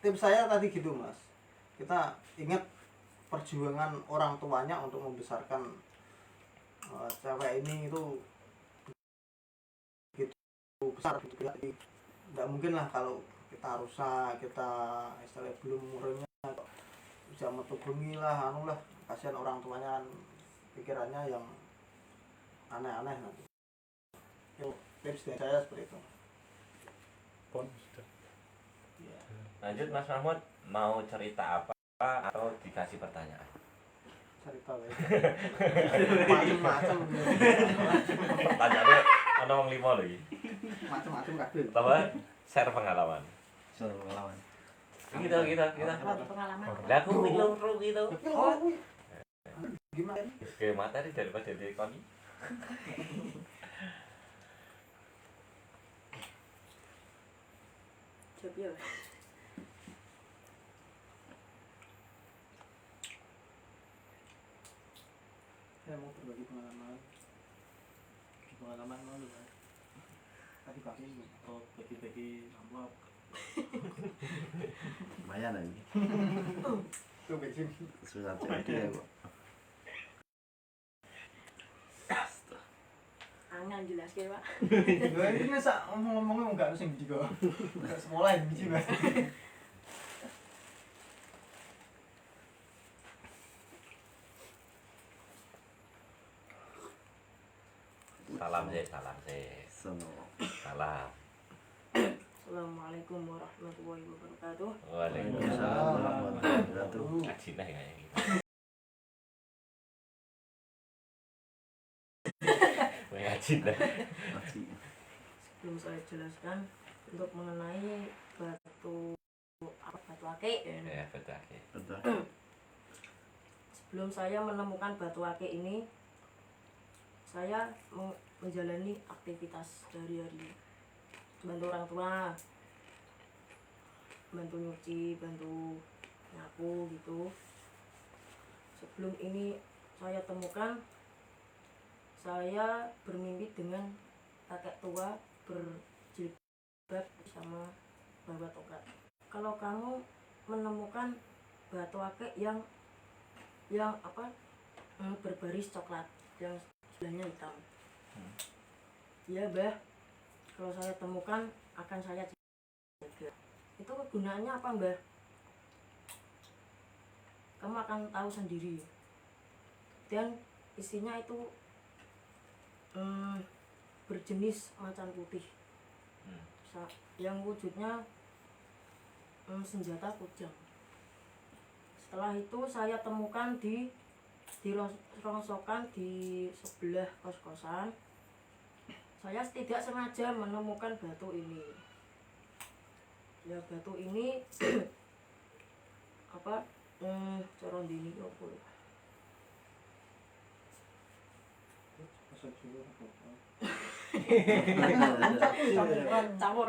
tips saya tadi gitu mas. Kita ingat perjuangan orang tuanya untuk membesarkan cewek ini itu gitu besar gitu ya. Nggak mungkin lah kalau kita rusak, kita istilahnya belum umurnya bisa metu bengi lah, kasihan orang tuanya kan pikirannya yang aneh-aneh nanti. Itu tips dari saya seperti itu. Pon sudah. Lanjut Mas Mahmud, mau cerita apa atau dikasih pertanyaan? Cerita wae. Macam-macam. Pertanyaannya ana wong 5 lho iki. Macam-macam kabeh. Apa share pengalaman. Pengalaman. Kita. Pengalaman. Lah aku loro gitu. Gimana? Oke, materi daripada direkoni. Jawab ya. Saya mau berbagi pengalaman mana ya? Tadi pagi atau bagi-bagi amplop. Lumayan lagi. Itu bensin. Susah jadi ya kok. Angin jelas ya pak. Ini masa ngomongnya enggak harus yang biji kok. Enggak sekolah yang biji mas. Salam sih. Salam. Assalamualaikum warahmatullahi wabarakatuh. Waalaikumsalam warahmatullahi wabarakatuh. Ngaji lah kayak gitu. Ngaji lah. Sebelum saya jelaskan untuk mengenai batu akik ya. Ya, betul. Sebelum saya menemukan batu akik ini, saya menjalani aktivitas sehari-hari, bantu orang tua, bantu nyuci, bantu nyapu gitu. Sebelum ini saya temukan, saya bermimpi dengan kakek tua berjilbab sama bawa tongkat. Kalau kamu menemukan batu akik yang apa berbaris coklat yang sebelahnya hitam, ya Mbah, kalau saya temukan akan saya jaga. Itu kegunaannya apa Mbah? Kamu akan tahu sendiri. Dan isinya itu berjenis macan putih, yang wujudnya senjata kujang. Setelah itu saya temukan di rongsokan di sebelah kos-kosan. Saya tidak sengaja menemukan batu ini. Ya batu ini apa cara ndini apa ya? Campur.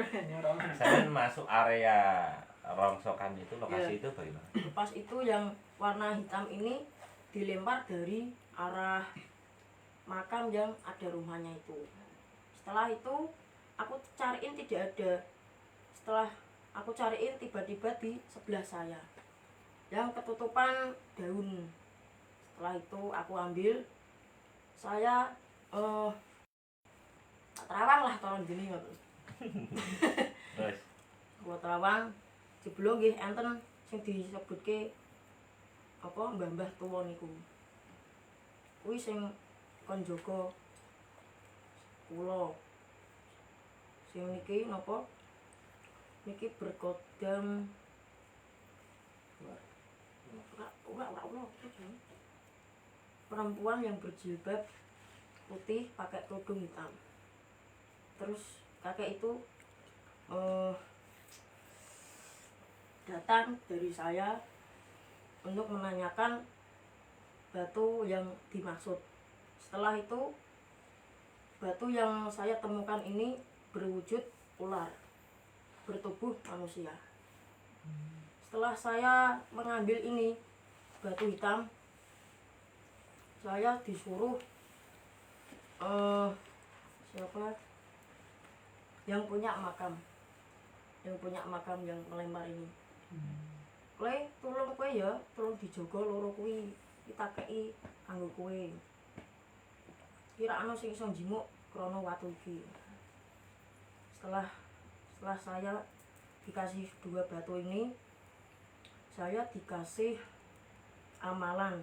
Saya masuk area rongsokan itu, lokasi itu bagaimana? Pas itu yang warna hitam ini dilempar dari arah makam yang ada rumahnya itu. Setelah itu aku cariin tidak ada. Setelah aku cariin tiba-tiba di sebelah saya yang ketutupan daun. Setelah itu aku ambil, saya terawang lah tolong gini ngoten. Terus Buat terawang jeblo nggih enten sing disebutke apa mbah-mbah tuwa niku. Kuwi sing kon jaga kula. Sing niki napa? Niki berkodam perempuan yang berjilbab putih pakai kerudung hitam. Terus kakek itu datang dari saya untuk menanyakan batu yang dimaksud. Setelah itu batu yang saya temukan ini berwujud ular bertubuh manusia. Setelah saya mengambil ini batu hitam, saya disuruh siapa yang punya makam yang melempar ini, kowe tolong kowe ya, tolong dijogo loro kuwi, kita kei kanggo kowe. Kira ana sing iso njimuk krana watu iki. Setelah saya dikasih 2 batu ini, saya dikasih amalan,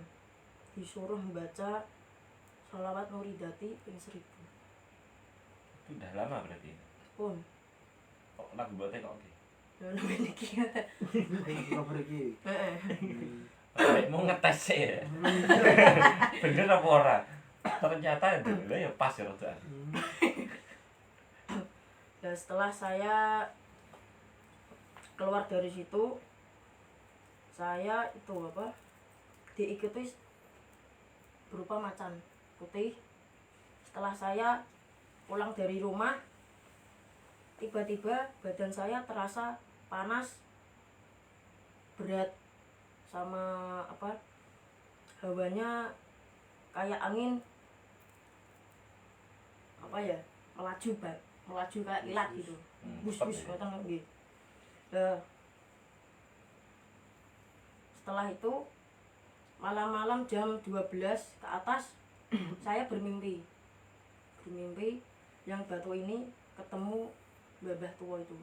disuruh membaca sholawat Nuridati ping 1000. itu udah lama berarti. Pun Kok lagu bote kok iki? lho niki. Kabar iki. Heeh. Mau ngetes sih ya. Bener apa ora? Ternyata itu ya pas ya Roda. Dan setelah saya keluar dari situ, saya itu apa? Diikuti berupa macan putih. Setelah saya pulang dari rumah, tiba-tiba badan saya terasa panas, berat, sama apa? Hawanya kayak angin apa ya? Melaju kayak kilat gitu. Bus-bus ngoten nggih. Setelah itu malam-malam jam 12 ke atas saya bermimpi yang batu ini ketemu babah tua itu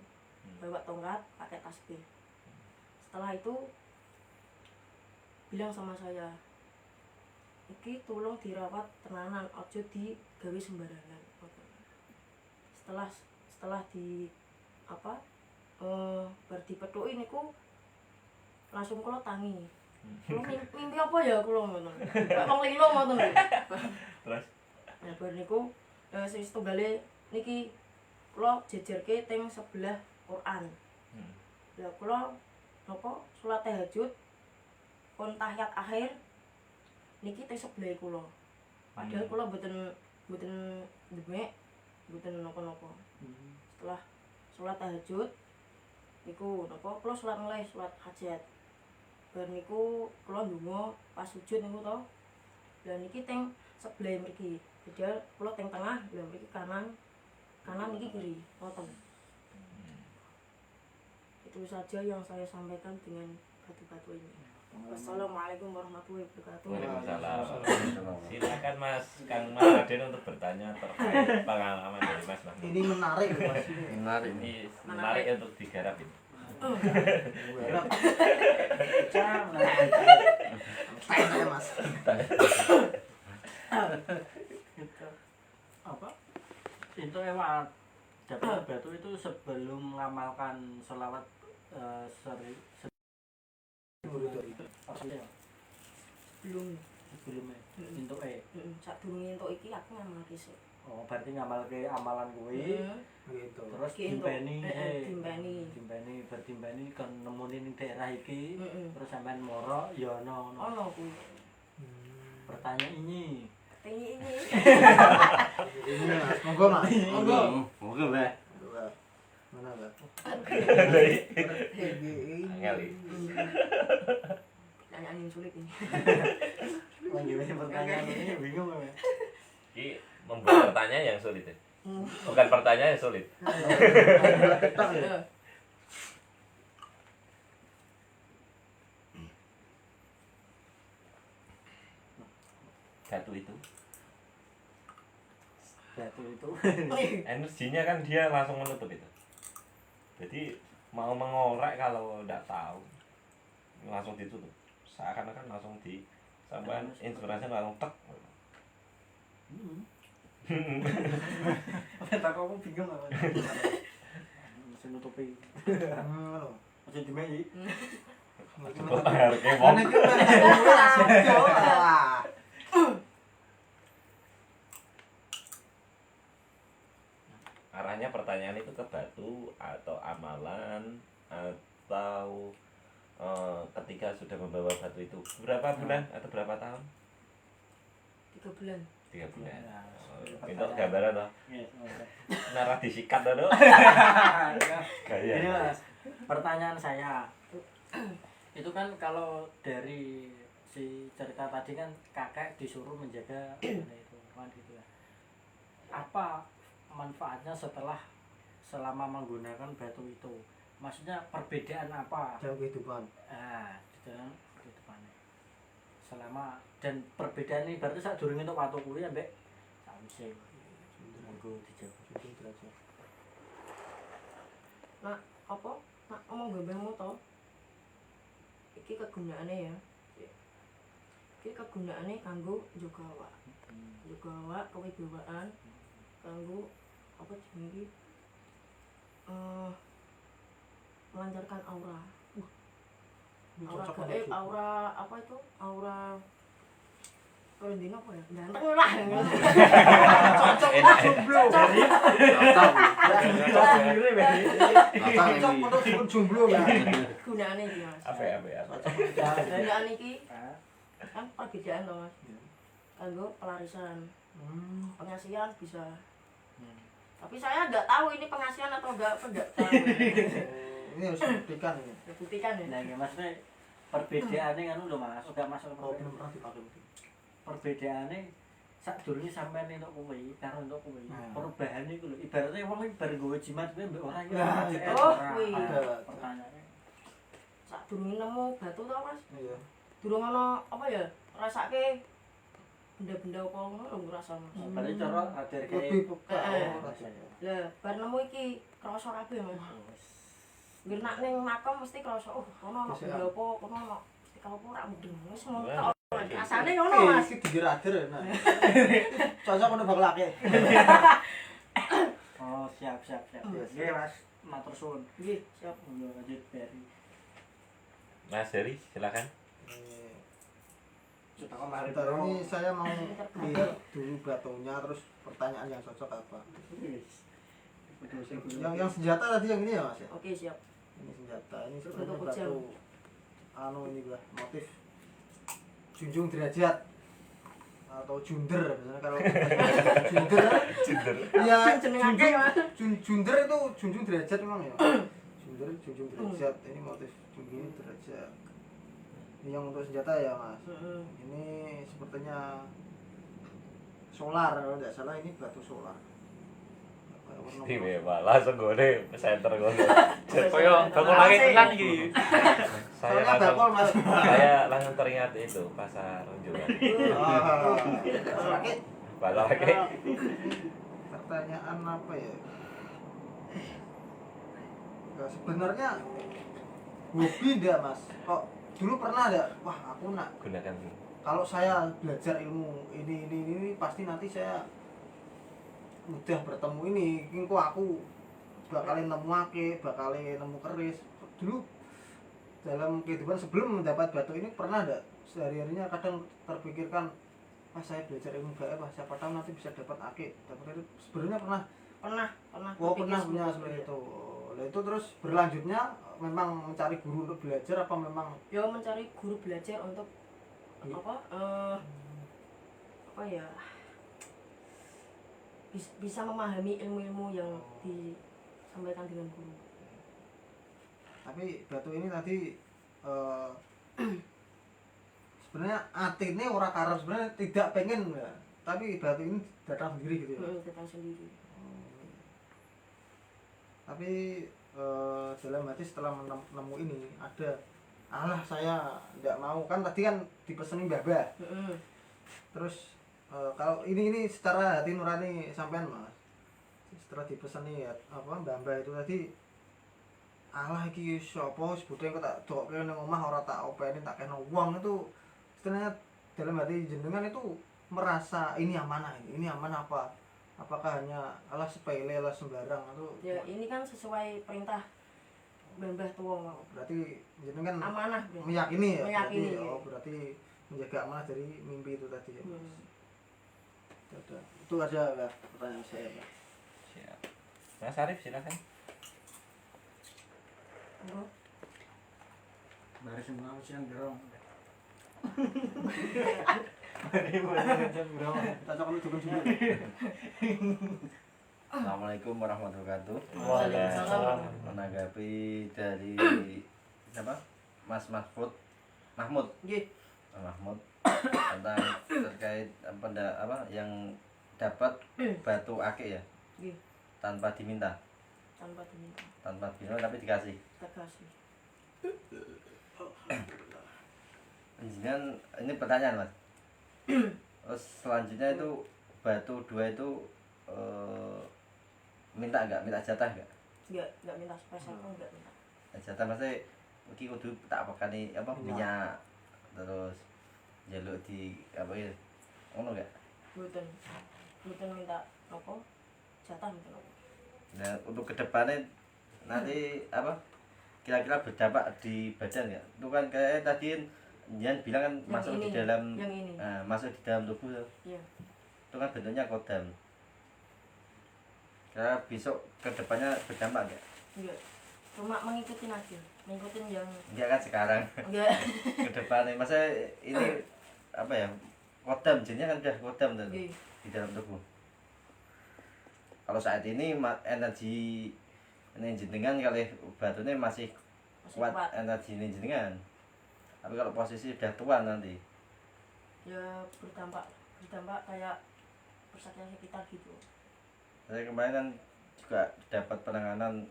bawa tongkat pakai tasbih. Setelah itu bilang sama saya, iki tolong dirawat tenanan, ojo digawe sembarangan. Setelah di apa bar dipethuki niku langsung kula tangi. Kula mimpi apa ya kula ngoten. Kok wong lilo ngoten lho. Terus Nah bar niku sing setunggale niki kula jejerke teng sebelah Quran. Lah kula napa salat tahajud pun tahiyat akhir niki teng sebelah kula. Padahal kula mboten demek, mboten napa-napa. Setelah salat tahajud niku napa kula salat mulai salat hajat. Bar niku kula ndonga pas sujud niku to Lah niki teng sebelah mriki. Jadi kula teng tengah, lah mriki kanan. Kanan niki kiri, potong. Itu saja yang saya sampaikan dengan batu-batu ini. Wassalamualaikum warahmatullahi wabarakatuh. Waalaikumsalam. Silakan Mas Kang Mas Raden untuk bertanya terkait pengalaman dari Mas Mahmud. Ini menarik Mas ini. Menarik. Ini menarik untuk digarap ini. Garap. Tanya Mas. Itu apa itu lewat dapat batu itu sebelum mengamalkan sholawat seri Belum. sebelumnya untuk Sadurunge entuk iki aku ngamalke sik. oh berarti ngamal ke amalan kuwi Gitu. terus Iki entuk, timpeni timpeni. bertimpeni kan nemuni ning daerah iki Heeh. terus sampean moro ya ono Ono kuwi. pertanyaan ini Ini. Ini Mas, monggo Mas. Monggo. Monggo, Mbak. Mana Mbak? Angel iki. Pertanyaan yang sulit ini. lagi pertanyaan ini bingung ya Ini membuat pertanyaan yang sulit ya. Bukan pertanyaan yang sulit. Ketok ya. Batu itu energinya kan dia langsung menutup itu. Jadi mau mengorek kalau tidak tahu langsung ditutup. Seakan-akan langsung di sampai inspirasi langsung tek. tak aku bingung apa masih nutupi Ngono. masih dimei Kok harke wong. Kan iki kan wah. Arahnya pertanyaan itu ke batu atau amalan atau ketika sudah membawa batu itu berapa bulan atau berapa tahun? 3 bulan. 3 bulan. Ya, Itu gambaran loh. yes, oke. Narah disikat loh. Gaya. Ini Mas, pertanyaan saya itu kan kalau dari si cerita tadi kan kakek disuruh menjaga itu kan gitu ya. Apa manfaatnya selama menggunakan batu itu? Maksudnya perbedaan apa? Dalam kehidupan. Di dalam kehidupannya. Selama dan perbedaan ini berarti saat durung untuk waktu kuwi ambek sawise. Monggo dijaga. Nak apa? Nak omong gembengmu to. Iki kegunaane ya. Iki kegunaane kanggo njaga awak. Njaga awak kewibawaan kanggo apa jenenge melancarkan aura. Aura gaib, aura apa itu? Aura Rendino apa ya? Ganteng lah. Cocok jomblo. Cocok untuk jomblo ya. Gunaane iki Mas. Apa. Gunaan iki kan perbedaan to Mas. Kanggo pelarisan. Pengasihan bisa. Tapi saya nggak tahu ini pengasihan atau enggak tahu. Ini harus dibuktikan ini. Buktikan ya. Nah, ini maksudnya perbedaannya kan udah masuk, gak masuk Oh, belum pernah dipakai. perbedaannya sak durunge sampean entuk kuwi karo entuk kuwi. Nah. Perubahan iku lho, ibaratnya wong iki bar nggawe jimat kuwi mbek ora iki. Nah, oh, kuwi. Pertanyaannya. Sadurunge nemu batu to Mas. Iya. Durung ana apa ya? Rasake benda-benda apa ngono lho ngrasa Mas. Berarti cara adir kayak Lebih peka. Eh. rasanya. Lah, bar nemu iki krasa kabeh Mas. Ngger nak ning makam mesti krasa, oh, kono ana benda apa, kono ana stika apa ora mudeng. Wis ngono. Asane ngono Mas. Iki digeradir ya. Nah. Cocok untuk bakal laki. Oh, siap. Oke, Mas. Matur suwun. Nggih, siap. Monggo lanjut Beri. Mas Heri, silakan. Sudah kemarin Bentar, ini saya mau lihat dulu batunya terus pertanyaan yang cocok apa. Yang senjata tadi yang ini ya Mas ya? Oke, siap. Ini senjata, ini Berbentuk sebenarnya kujang. batu ini bah motif junjung derajat atau junder misalnya kalau junder iya Jenengake Mas. junder itu junjung derajat memang ya junder junjung derajat ini motif junjung derajat yang untuk senjata ya mas. Ini sepertinya solar kalau tidak salah, ini batu solar. Kayak warna Istimewa, langsung gue center gue. Koyo bakul lagi tenan iki. soalnya bakul mas. Saya langsung teringat itu pasar Unjuran. Sakit. Balake. Pertanyaan apa ya? Ya, sebenarnya hobi enggak mas? Kok dulu pernah enggak? Wah aku nak, Gunakan kalau saya belajar ilmu ini pasti nanti saya mudah bertemu ini kok aku bakalin nemu ake, bakalin nemu keris. Dulu dalam kehidupan sebelum mendapat batu ini pernah enggak sehari-harinya kadang terpikirkan, saya belajar ilmu gaib, siapa tahu nanti bisa dapat ake, dapat itu. Sebenarnya pernah pernah oh berpikir pernah punya seperti seperti itu. Nah itu terus berlanjutnya memang mencari guru untuk belajar apa memang ya mencari guru belajar untuk Iya. apa ya, bisa memahami ilmu-ilmu yang disampaikan dengan guru. tapi batu ini tadi sebenarnya hati ini orang karena sebenarnya tidak pengen ya, tapi batu ini datang sendiri gitu ya. Datang sendiri. Tapi dalam hati setelah menemu ini ada saya tidak mau, kan tadi kan dipesenin babah. Terus kalau ini secara hati nurani sampean mas, setelah dipeseni ya mbah itu tadi iki sapa sebutnya kok tak dokke nang omah ora tak openi tak kena uang, itu istilahnya dalam hati jenengan itu merasa ini amanah, ini amanah apa? Apakah hanya sepele sembarang atau Ya ini kan sesuai perintah mbah tua. berarti jenengan Amanah meyakini ya? Meyakini. Berarti menjaga amanah dari mimpi itu tadi ya mas. Itu aja ya pertanyaan saya Pak. Siap. Mas Arif silakan. Baris mau siang gerong. Assalamualaikum warahmatullahi wabarakatuh. Waalaikumsalam. Menanggapi dari siapa? Mas Mahmud Nggih. Mahmud tentang terkait apa yang dapat batu akik ya Nggih. tanpa diminta Tanpa diminta. tapi dikasih. Terkasih. Ini pertanyaan mas. Terus selanjutnya itu batu dua itu minta jatah Enggak minta spesial, enggak minta. jatah maksudnya iki kudu tak pakani apa minyak terus jaluk di apa ya ngono gak? Mboten minta apa? Jatah mboten apa. Nah untuk kedepannya nanti apa kira-kira berdampak di badan ya? Itu kan kayak tadi Jan bilang kan Yang masuk ini, di dalam yang ini. masuk di dalam tubuh tuh. Iya. Itu kan bentuknya kodam. Kira besok kedepannya berdampak gak? Enggak. Cuma mengikuti aja. Mengikutin yang Enggak kan sekarang enggak. kedepannya masa ini apa ya kodam jenisnya kan udah kodam tuh Nggih. di dalam tubuh. Kalau saat ini energi jenengan kali batunya masih Masih kuat kuat. energi jenengan. Tapi kalau posisi udah tua nanti Ya berdampak kayak persatuan sekitar gitu. saya kemarin kan juga dapat penanganan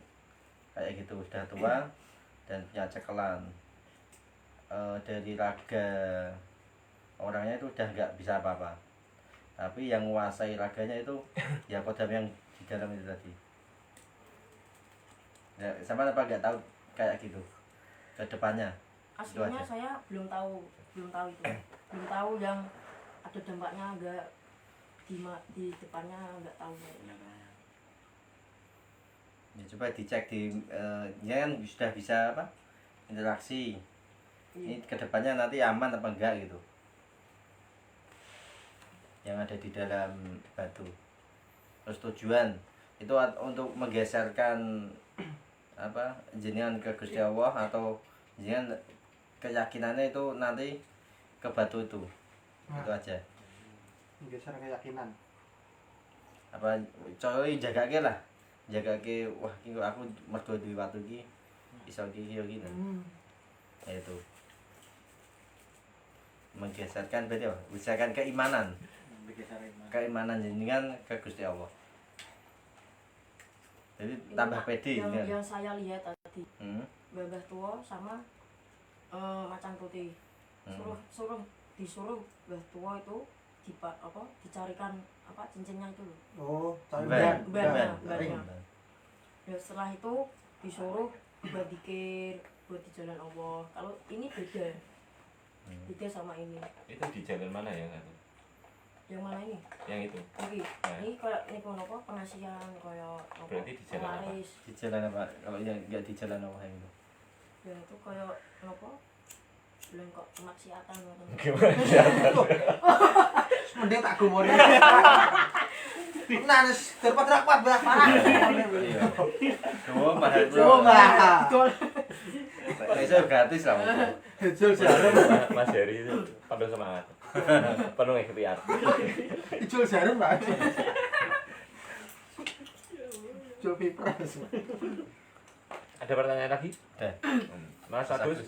kayak gitu sudah tua dan punya cekelan dari raga orangnya itu udah nggak bisa apa-apa tapi yang menguasai raganya itu ya kodam yang di dalam itu tadi ya, sama apa nggak tahu kayak gitu ke depannya. Aslinya aja. saya belum tahu itu. Belum tahu yang ada dampaknya enggak di depannya enggak tahu. Ya, coba dicek di ya kan sudah bisa apa interaksi ini kedepannya nanti aman apa enggak gitu yang ada di dalam batu. Terus tujuan itu untuk menggeserkan apa jenengan ke Gusti Allah atau jenengan keyakinannya itu nanti ke batu itu. Itu aja. Menggeser keyakinan. Apa coba jagake lah. Jagake wah iki kok aku mergo duwe watu iki iso iki yo gini. Ya itu. menggeserkan berarti apa? Usahakan keimanan. bergeser iman. Keimanan jenengan ke Gusti Allah. Jadi Ini, tambah Pak, pede yang, kan. yang saya lihat tadi Hmm. Mbah tua sama macan putih Hmm. disuruh Mbah tua itu dicarikan cincinnya itu loh. Oh, cari Ban, ban, ban, ban. ban. Ya setelah itu disuruh buat dikir buat di jalan Allah. Kalau ini beda sama ini. Itu di jalan mana ya Kak? Yang mana ini? Yang itu. Ini kayak ini apa pengasihan kayak apa? Berarti di jalan apa? penglaris. Di jalan apa? Kalau yang enggak di jalan Allah itu. Ya itu kayak apa? Belum kok kemaksiatan gitu. Gimana ya? Mending tak gumoni. Nah, daripada rapat bah parah. Iya. Oh, mahal bro. Coba. Iso gratis lah. Hijau jarum. Mas Heri itu penuh semangat. Penuh ikhtiar. Hijau jarum Pak. Hijau pipres. Ada pertanyaan lagi? Udah. Mas Agus.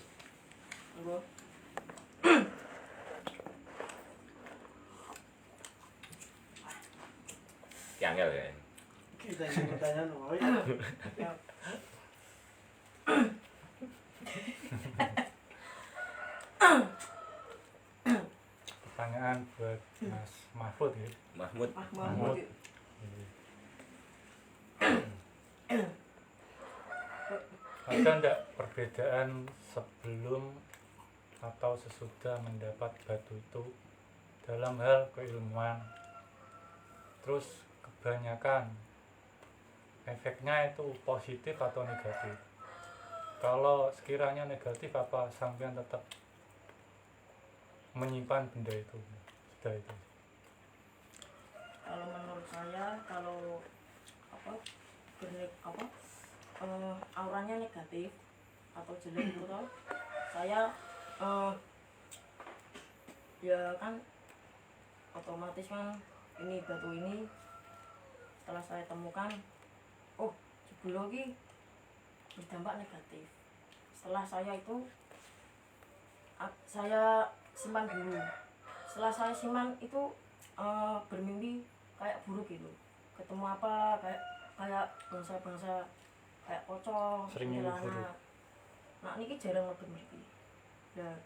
Enggak. Kiangel ya. Kita ini pertanyaan oh Ya. Pertanyaan buat Mas Mahfud ya. Mahmud. Mahmud. Ada enggak perbedaan sebelum atau sesudah mendapat batu itu dalam hal keilmuan? Terus kebanyakan efeknya itu positif atau negatif? Kalau sekiranya negatif, apa sampean tetap menyimpan benda itu? Sudah itu. Kalau menurut saya kalau auranya negatif atau jelek itu toh, saya ya kan otomatis kan ini batu ini setelah saya temukan jebul lagi berdampak negatif. Setelah saya itu saya simpan dulu. Setelah saya simpan itu bermimpi kayak buruk gitu, ketemu apa kayak bangsa-bangsa kayak pocong, Sering mimpi buruk. kuntilanak. Nah niki jarang lebet mriki. Nah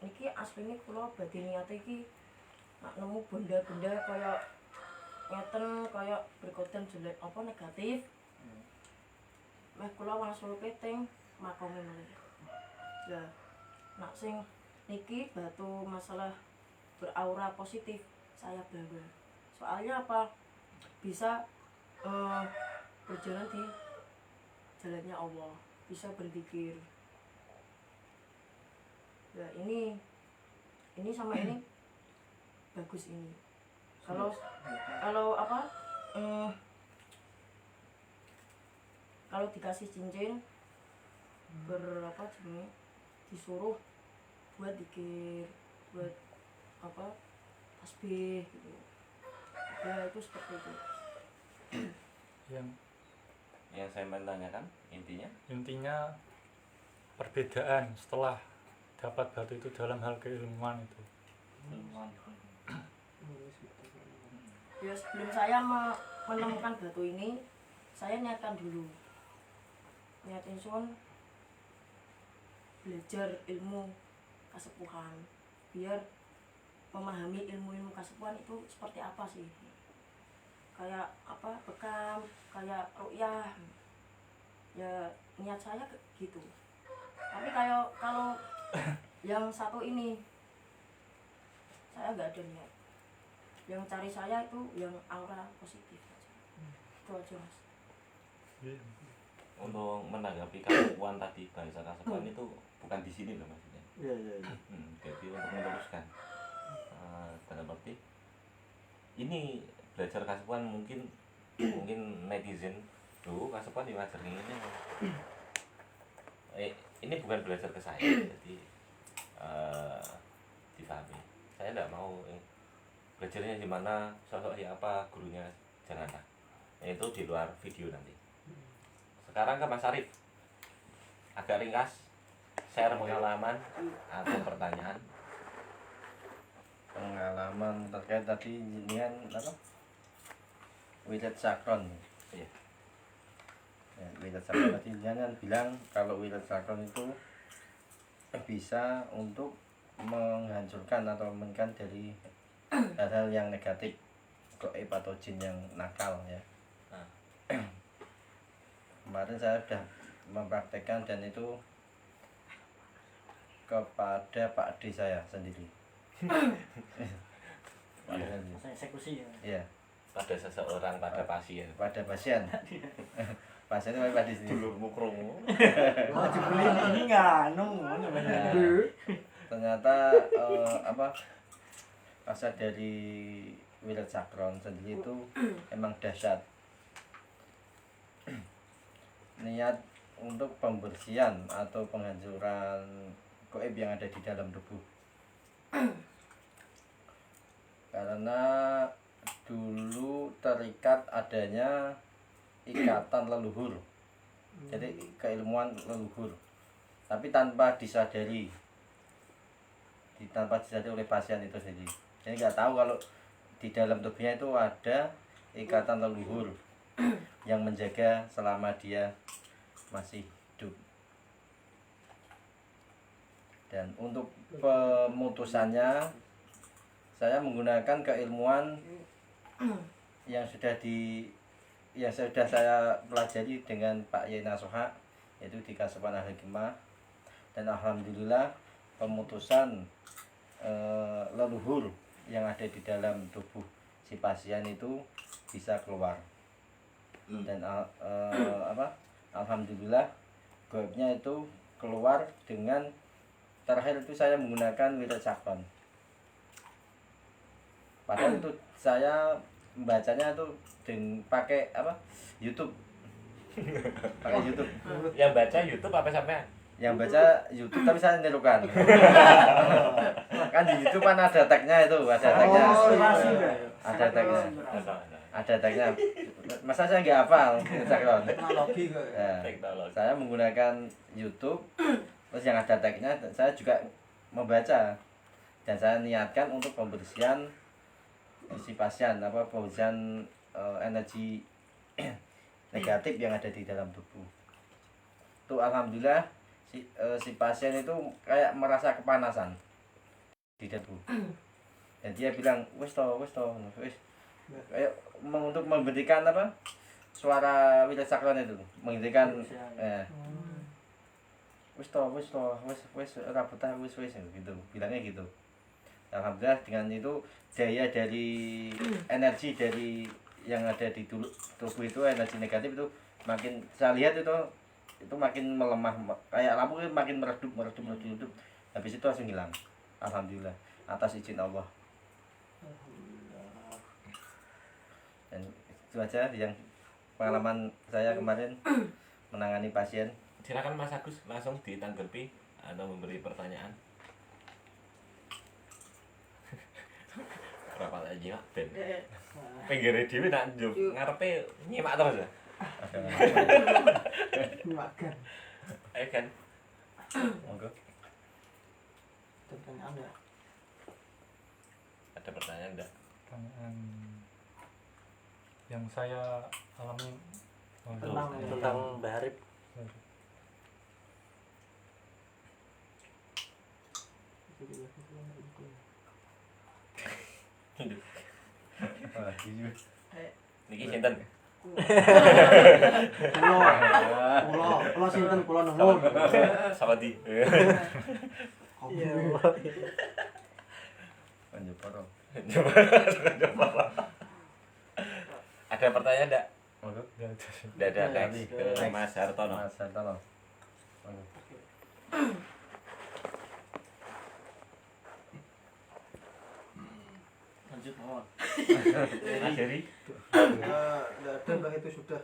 niki asline kula badhe niate iki nak nemu benda-benda kayak ngeten kayak berkoten jelek apa negatif. Meh kula wangsulke teng makome meneh. Lah nak sing niki batu masalah beraura positif saya bangga. Soalnya apa? Bisa berjalan di jalannya Allah, bisa berzikir. Ya ini sama ini bagus ini. Kalau apa? Kalau dikasih cincin berapa jenis disuruh buat dikir, buat apa? Tasbih gitu. Ya itu seperti itu. Yang saya menanyakan Intinya perbedaan setelah dapat batu itu dalam hal keilmuan itu. Ya sebelum saya menemukan batu ini, saya niatkan dulu, niatin sun belajar ilmu kasepuhan biar memahami ilmu kasepuhan itu seperti apa sih, kayak apa bekam, kayak ru'yah. Ya niat saya gitu. Tapi kalau yang satu ini saya nggak ada niat. Yang cari saya itu yang aura positif aja. Itu aja mas. untuk menanggapi kasepuan tadi, bahasa kasepuan itu bukan di sini loh maksudnya. Iya. Jadi untuk meneruskan dalam arti ini belajar kasepuan mungkin netizen tuh kasepuan diwajar ini ini bukan belajar ke saya, jadi dipahami. Saya tidak mau belajarnya di mana, sosoknya apa, gurunya janganlah. Itu di luar video nanti. Sekarang ke Mas Arif, agak ringkas, share pengalaman atau pertanyaan pengalaman terkait tadi dengan apa? Wirid sakron. Iya. Ya, wirid sakron tadi jangan bilang kalau wirid sakron itu bisa untuk menghancurkan atau meningkatkan dari hal-hal yang negatif, gaib atau jin yang nakal ya. Kemarin saya sudah mempraktekkan dan itu kepada Pak D saya sendiri. Masa eksekusi ya. Iya, Pada seseorang, pada pasien. pada pasien. Pasiennya Pak D sendiri. Dulurmu krungu. Oh, dibeli ini nganu ngono Nah, banyak. ternyata apa rasa dari wirid sakron sendiri itu emang dahsyat. Niat untuk pembersihan atau penghancuran gaib yang ada di dalam tubuh. Karena dulu terikat adanya ikatan leluhur. Jadi keilmuan leluhur. Tapi tanpa disadari. Tanpa disadari oleh pasien itu sendiri. Jadi nggak tahu kalau di dalam tubuhnya itu ada ikatan leluhur yang menjaga selama dia masih hidup. Dan untuk pemutusannya saya menggunakan keilmuan yang sudah saya pelajari dengan Pak Yai Nasuha, yaitu di Kasepan Al-Hikmah. Dan alhamdulillah pemutusan leluhur yang ada di dalam tubuh si pasien itu bisa keluar. Dan alhamdulillah gaibnya itu keluar dengan terakhir itu saya menggunakan wirid sakron. Padahal itu saya membacanya itu pakai apa? YouTube. Pakai YouTube. Yang baca YouTube apa sampean? Yang baca YouTube tapi saya nirukan. Kan di YouTube kan ada tagnya itu, ada tagnya. Inspirasi ya. Ada tagnya. Ada tagnya. Masa saya nggak hafal wirid sakron. Teknologi kok. Nah, Teknologi. saya menggunakan YouTube, terus yang ada tagnya saya juga membaca, dan saya niatkan untuk pembersihan si pasien, pembersihan energi negatif yang ada di dalam tubuh. Tuh alhamdulillah si pasien itu kayak merasa kepanasan di tubuh, dan dia bilang wis kayak untuk memberikan suara wirid sakron itu, menghentikan wis ora betah wis gitu, bilangnya gitu. Alhamdulillah dengan itu daya dari energi dari yang ada di tubuh itu, energi negatif itu makin saya lihat itu makin melemah, kayak lampu itu makin meredup. Habis itu langsung hilang. Alhamdulillah atas izin Allah. Dan itu aja yang pengalaman saya kemarin menangani pasien. Silakan Mas Agus langsung ditanggapi atau memberi pertanyaan. Berapa lagi Mak Ben? Pinggire dhewe nak njuk ngarepe nyimak terus ya. Makan. Ayo kan. Monggo. Pertanyaan ya. Ada pertanyaan enggak? Pertanyaan yang saya alami Tentang Mbak Arif. Niki sinten? Kulo sinten kulo nemu. Sama di. Iya. Panjeparo. Ada pertanyaan enggak? Monggo. Enggak ada next ke Mas Hartono. Mas Hartono. Monggo. Lanjut mohon. Mas Heri. Enggak ada Mbak, itu sudah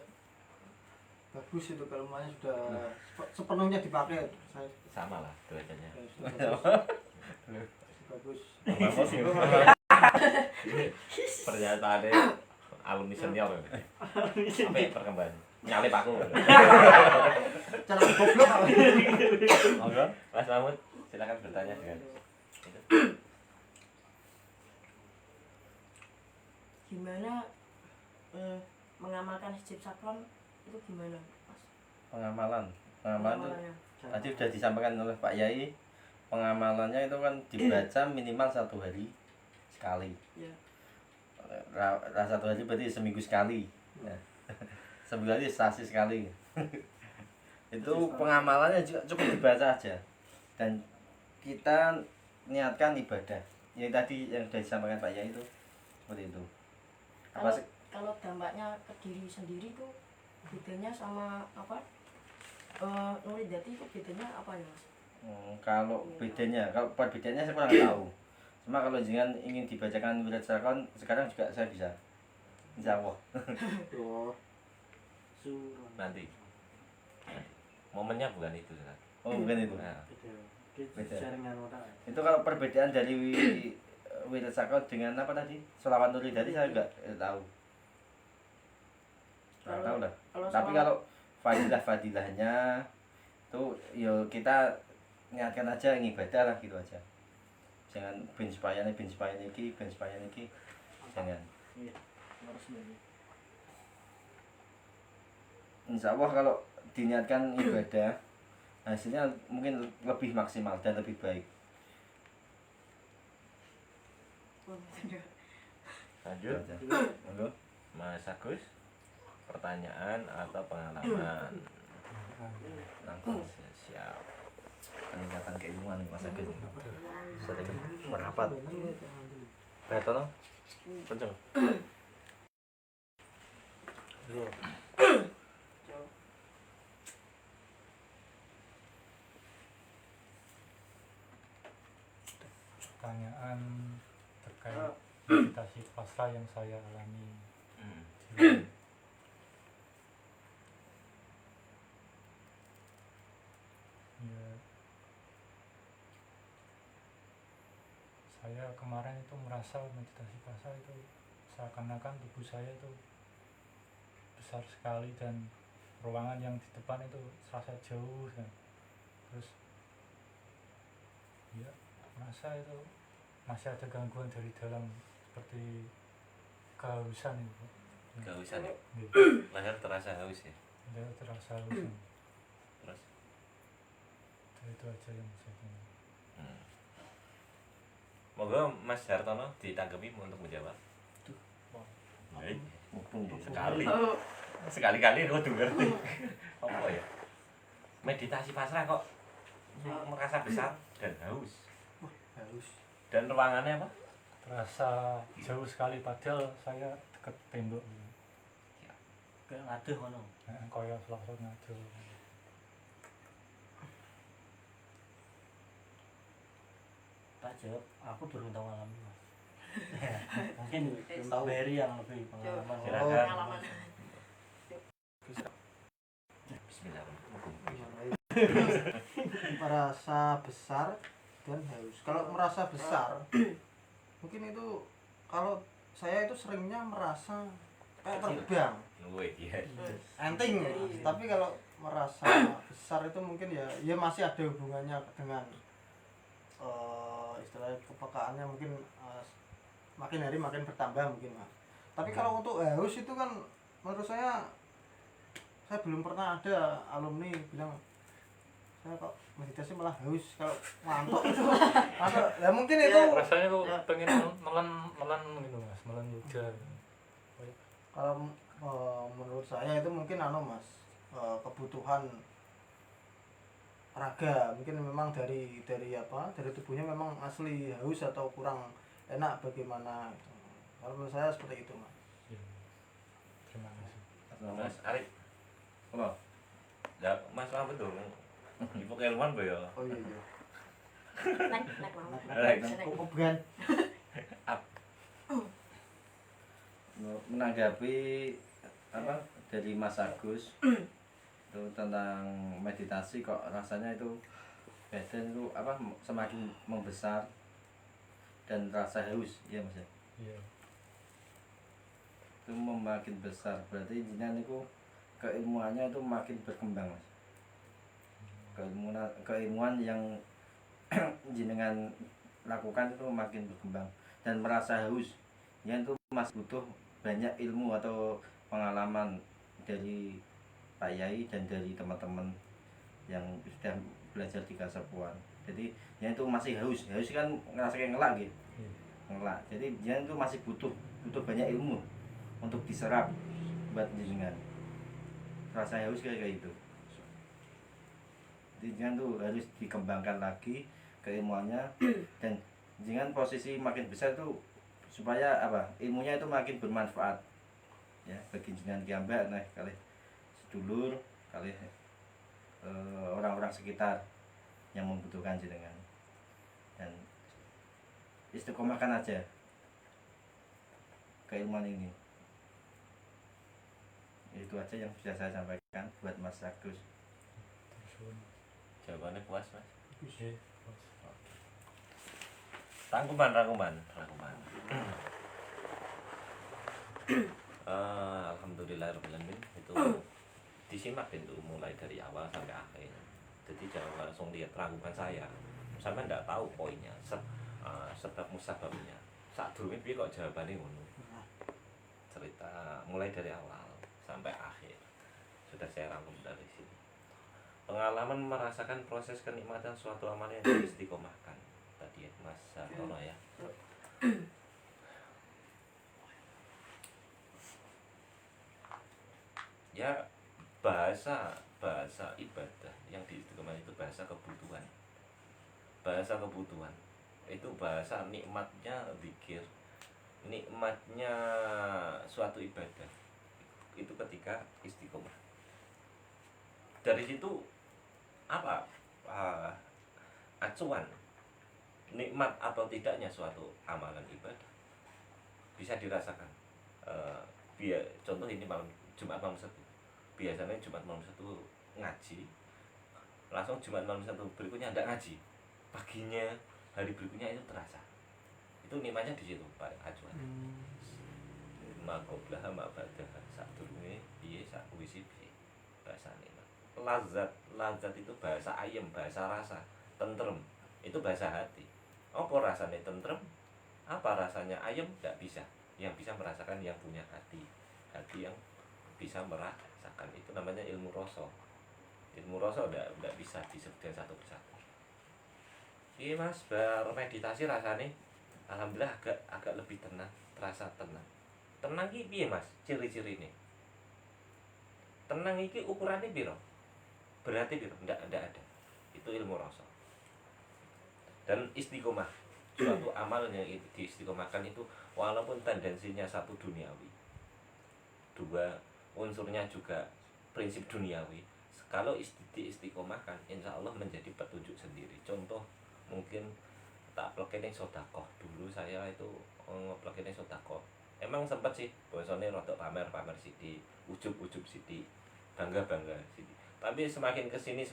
bagus, itu keilmuannya sudah sepenuhnya dipakai. Saya Sama lah derajatnya. sudah bagus. Pernyataannya alumni senior. Sampai perkembangan. Nyalip aku. Cara goblok apa? Monggo, Mas Mahmud, silakan bertanya dengan itu. biasanya mengamalkan hijab saklon itu gimana Mas? Pengamalan itu Pengamalannya. tadi sudah disampaikan oleh Pak Yai. Pengamalannya itu kan dibaca minimal 1 hari sekali. Ya. Satu hari berarti seminggu sekali. Ya. Seminggu hari sehari sekali. Itu pengamalannya juga cukup dibaca aja. Dan kita niatkan ibadah. Yang tadi yang sudah disampaikan Pak Yai itu seperti itu. Apa Kalau sih? kalau dampaknya ke diri sendiri tuh bedanya sama apa? Nuridati itu bedanya apa ya Mas? Kalau bedanya, kalau perbedaannya saya kurang tahu. Cuma kalau jangan ingin dibacakan wirid saklon sekarang juga saya bisa. Insya Allah. Oh, Nanti. Momennya bukan itu, Ustaz. Oh bukan itu. Nah, Beda. Jaringan otak. Itu kalau perbedaan dari wirid saklon dengan apa tadi? Sholawat nuridati saya juga tahu. Nggak tahu lah. Tapi kalau fadilahnya itu yo kita niatkan aja ngibadah lah gitu aja. Jangan ben supaya iki jangan. Iya, harus ini. Insya Allah kalau diniatkan ibadah hasilnya mungkin lebih maksimal dan lebih baik. lanjut. Itu aja. Monggo. Mas Agus, pertanyaan atau pengalaman? Langsung siap. Peningkatan keilmuan Mas Agus. Sering merapat. Betul. Betul. Pertanyaan terkait meditasi pasrah yang saya alami. Ya, saya kemarin itu merasa meditasi pasrah itu seakan-akan tubuh saya itu besar sekali dan ruangan yang di depan itu serasa jauh kan. Terus ya merasa itu masih ada gangguan dari dalam seperti kehausan itu. Kehausan ya? Ya, Leher terasa haus ya? ya terasa haus. Terus? Itu aja yang saya tahu. Moga Mas Hartono ditanggapi untuk menjawab. Baik. Sekali. Sekali-kali aku ngerti. Apa ya? Meditasi pasrah kok merasa besar dan haus. Harus. Dan ruangannya apa? Terasa jauh sekali padahal saya deket tembok. Kayak ngaduh ngono. Kaya selalu ngadu. Tak jawab, aku belum tahu ngalamin Mas. Mungkin Pak Beri yang lebih pengalaman. Silakan. Pengalaman. Bismillahirrahmanirrahim. merasa besar dan haus. Kalau merasa besar, mungkin itu kalau saya itu seringnya merasa kayak terbang, Wih, iya. enteng. Tapi kalau merasa besar itu mungkin ya masih ada hubungannya dengan istilahnya kepekaannya mungkin makin hari makin bertambah mungkin Mas. Tapi kalau untuk haus itu kan menurut saya belum pernah ada alumni bilang saya kok meditasi malah haus kalau ngantuk itu. Ya mungkin itu Rasanya kok pengen melan gitu Mas, melan yoga. kalau menurut saya itu mungkin Mas, kebutuhan raga mungkin memang dari tubuhnya memang asli haus atau kurang enak bagaimana gitu. Kalau menurut saya seperti itu Mas. Ya. Terima kasih. Mas Arif. Apa? Ya, Mas apa tuh? Ibu keilmuan ya? Oh iya iya. Naik mau. Kok bukan? Menanggapi apa dari Mas Agus itu tentang meditasi kok rasanya itu badan itu apa semakin membesar dan rasa haus ya Mas ya. Iya. Itu makin besar berarti jenengan itu keilmuannya itu makin berkembang Mas. Keilmuan yang jenengan lakukan itu makin berkembang dan merasa haus. Ya itu Mas butuh banyak ilmu atau pengalaman dari Pak Yai dan dari teman-teman yang sudah belajar di Kasepuan. Jadi dia itu masih haus kan ngerasa kayak ngelak gitu, ngelak. Jadi dia itu masih butuh banyak ilmu untuk diserap buat jenengan. Rasa haus kayak gitu. Jadi jangan tuh harus dikembangkan lagi keilmuannya dan jangan posisi makin besar tuh supaya apa ilmunya itu makin bermanfaat ya bagi jenengan kiambak nah kali sedulur kali orang-orang sekitar yang membutuhkan jenengan dan istiqomahkan aja keilmuan ini. Itu aja yang bisa saya sampaikan buat Mas Agus. Jawabannya puas Mas. Iya. Rangkuman. Alhamdulillahirobbilalamin itu disimak itu mulai dari awal sampai akhir. Jadi jangan langsung lihat rangkuman saya. Sampai nggak tahu poinnya, sebab musababnya. Saat dulu piye kok jawabannya ngono. Cerita mulai dari awal sampai akhir sudah saya rangkum dari sini. Pengalaman merasakan proses kenikmatan suatu amal yang diistiqomahkan tadi ya Mas Sartono ya. Ya bahasa ibadah yang diistiqomahkan itu bahasa kebutuhan itu bahasa nikmatnya zikir, nikmatnya suatu ibadah itu ketika istiqomah. Dari situ apa acuan nikmat atau tidaknya suatu amalan ibadah bisa dirasakan. Contoh ini Jumat malam Sabtu, biasanya Jumat malam Sabtu ngaji, langsung Jumat malam Sabtu berikutnya tidak ngaji, paginya hari berikutnya itu terasa. Itu nikmatnya di situ Pak acuan. Makoblah mabadah sak durunge piye sak kuwisi piye bahasa nikmat. Lazat itu bahasa ayem, bahasa rasa, tentrem itu bahasa hati. Apa rasanya tentrem? Apa rasanya ayem? Tidak bisa. Yang bisa merasakan yang punya hati yang bisa merasakan, itu namanya ilmu rasa. Ilmu rasa tidak bisa disebutkan satu persatu. Iya Mas, bermeditasi rasanya alhamdulillah agak lebih tenang, terasa tenang. Tenang iki piye Mas? Ciri-cirine. Tenang iki ukurannya piro? Berarti piro? Ndak ada. Itu ilmu rasa. Dan istiqomah, suatu amal yang diistiqomahkan itu walaupun tendensinya satu duniawi, dua unsurnya juga prinsip duniawi, kalau diistiqomahkan insya Allah menjadi petunjuk sendiri. Contoh mungkin tak plekene sodakoh, dulu saya itu plekene sodakoh emang sempat sih bosone rotok pamer sithik, ujub sithik, bangga sithik. Tapi semakin kesini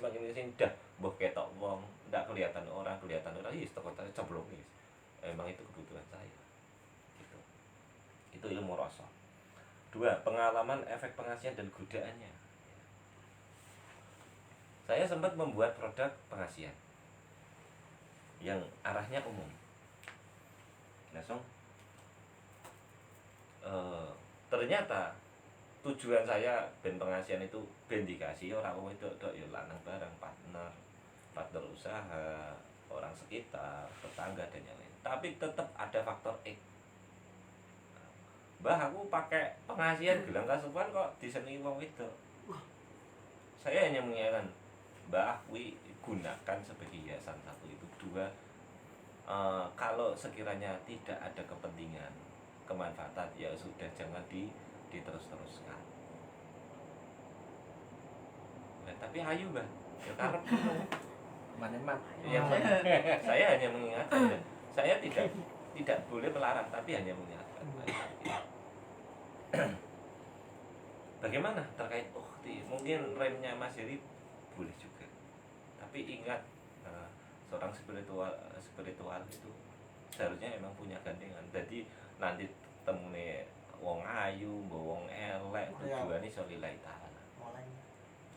dah mbok ketok wong, ndak kelihatan orang, is toko cemplung is. Emang itu kebutuhan saya. Gitu. Itu ilmu rasa. Dua, pengalaman efek pengasihan dan godaannya. Saya sempat membuat produk pengasihan yang arahnya umum. Langsung ternyata tujuan saya ben pengasihan itu ben dikasih orang itu ya lanang barang partner usaha, orang sekitar, tetangga dan yang lain. Tapi tetap ada faktor X. Mbah aku pakai pengasihan gelang Kasepuan kok disenengi wong itu. Saya hanya mengingatkan Mbah kuwi gunakan sebagai hiasan satu itu. Dua, kalau sekiranya tidak ada kepentingan kemanfaatan ya sudah jangan diterus-teruskan. Nah, tapi ayo Mbah, ya karep Man-man. yang saya hanya mengingatkan, saya tidak boleh melarang tapi hanya mengingatkan. Bagaimana terkait mungkin remnya Mas Heri boleh juga, tapi ingat seorang spiritual itu seharusnya memang punya gandengan. Jadi nanti temune wong ayu, wong elek, tujuane iso lillahi taala.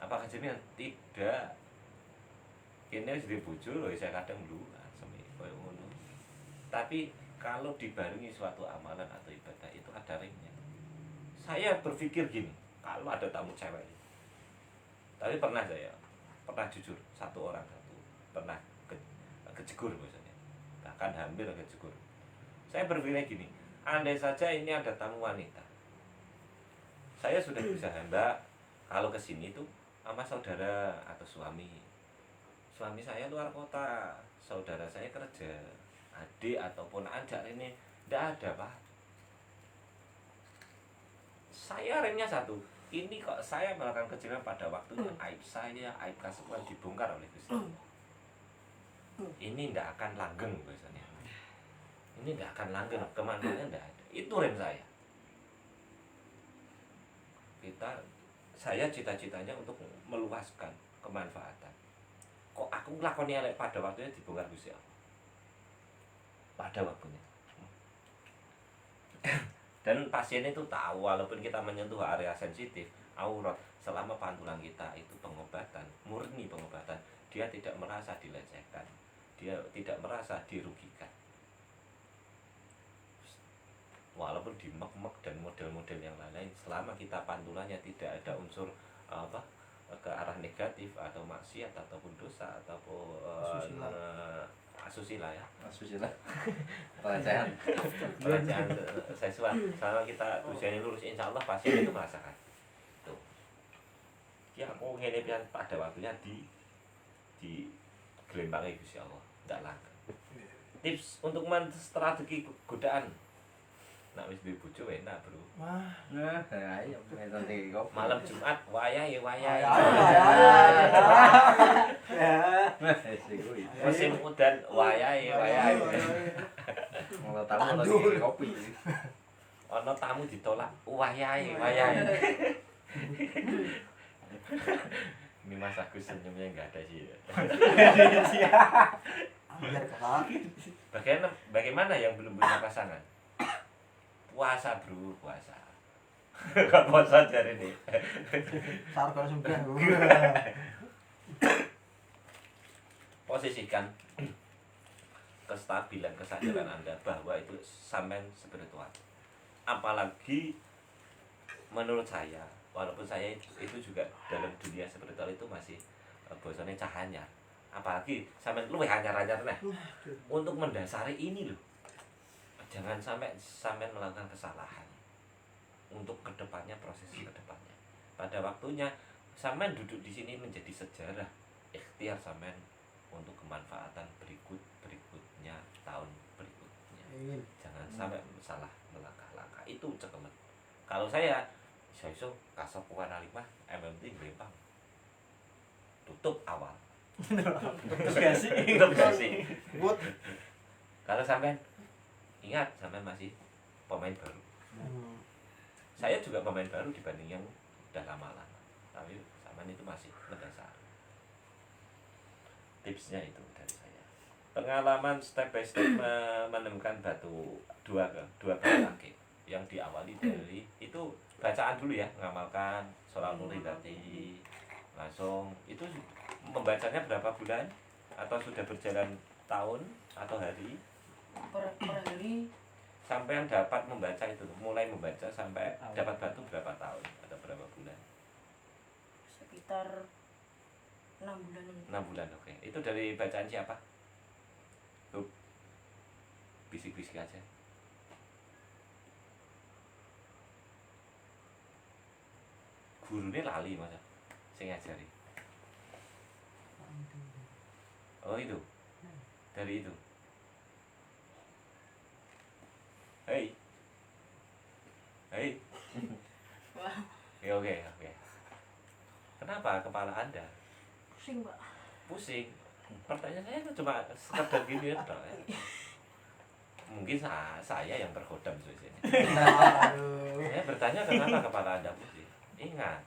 Apakah jenengan tidak? Kene wis dibojo lho, saya kadang dulu semi koyo ngono. Tapi kalau dibarengi suatu amalan atau ibadah itu ada remnya. Saya berpikir gini, kalau ada tamu cewek, tapi pernah jujur satu pernah kejegur misalnya, bahkan hampir kejegur. Saya berpikir gini, andai saja ini ada tamu wanita, saya sudah bisa Mbak, kalau kesini tuh sama saudara atau suami saya luar kota, saudara saya kerja, adik ataupun ajar ini tidak ada Pak. Saya remnya satu, ini kok saya melakukan kejadian pada waktunya, aib saya, aib kasukuan dibongkar oleh Gusti. Ini tidak akan langgeng biasanya. Ini tidak akan langgeng, kemana-mana tidak ada. Itu rem saya. Saya cita-citanya untuk meluaskan kemanfaatan. Kok aku ngelakoni elek pada waktunya dibongkar Gusti Allah. Pada waktunya. Dan pasien itu tahu, walaupun kita menyentuh area sensitif aurat, selama pantulan kita itu pengobatan, murni pengobatan, dia tidak merasa dilecehkan, dia tidak merasa dirugikan, walaupun dimek-mek dan model-model yang lain, selama kita pantulannya tidak ada unsur ke arah negatif atau maksiat ataupun dosa ataupun asusila ya, pelecehan seksual, selama kita usianya lurus, insya Allah pasien itu merasakan tuh ya aku ngene pian pada waktunya di gelembangi Gusti Allah ndak langgeng. Tips untuk strategi godaan, nak wis duwe bojo enak bro. nah ayo nanti kopi Malam Jumat wayahe musim udan wayahe kalau tamu lagi kopi ana tamu ditolak wayahe ini Mas Agus senyumnya nggak ada sih ya. Biar kakak. Bagaimana yang belum punya pasangan? Puasa bro, puasa. Gak puasa jari nih. Sarkon sumpah. Posisikan kestabilan kesadaran Anda bahwa itu sampean spiritual. Apalagi menurut saya, walaupun saya itu juga dalam dunia spiritual itu masih bosannya cahanya. Apalagi sampean luwih anyar-anyar nah. Untuk mendasari ini loh. Jangan sampai melakukan kesalahan untuk kedepannya, proses kedepannya. Pada waktunya sampean duduk di sini menjadi sejarah ikhtiar sampean untuk kemanfaatan berikutnya, tahun berikutnya. Jangan sampai salah melangkah-langkah, itu cekemet. Kalau saya iso kasop warna 5 MMT gelempang tutup awal. Tutup gasi. Kalau sampean ingat, sampean masih pemain baru. Saya juga pemain baru dibanding yang udah lama-lama, tapi sampean itu masih mendasar. Tipsnya itu dari saya. Pengalaman step by step menemukan batu dua kali akik yang diawali dari itu bacaan dulu ya, mengamalkan sholat muridati langsung. Itu membacanya berapa bulan atau sudah berjalan tahun atau hari? per hari Sampai yang dapat membaca itu, mulai membaca sampai dapat batu berapa tahun atau berapa bulan? sekitar 6 bulan. 6 bulan, oke. Itu dari bacaan siapa? Tuh, bisik-bisik aja. Gurunya lali masa, saya ngajari. Oh itu, dari itu. Hei. Wah, Oke. Kenapa kepala Anda pusing Pak. pusing? Pertanyaan saya itu cuma sekedar gini ya, mungkin saya yang terhodam di sini. Saya bertanya kenapa kepala Anda pusing. Ingat,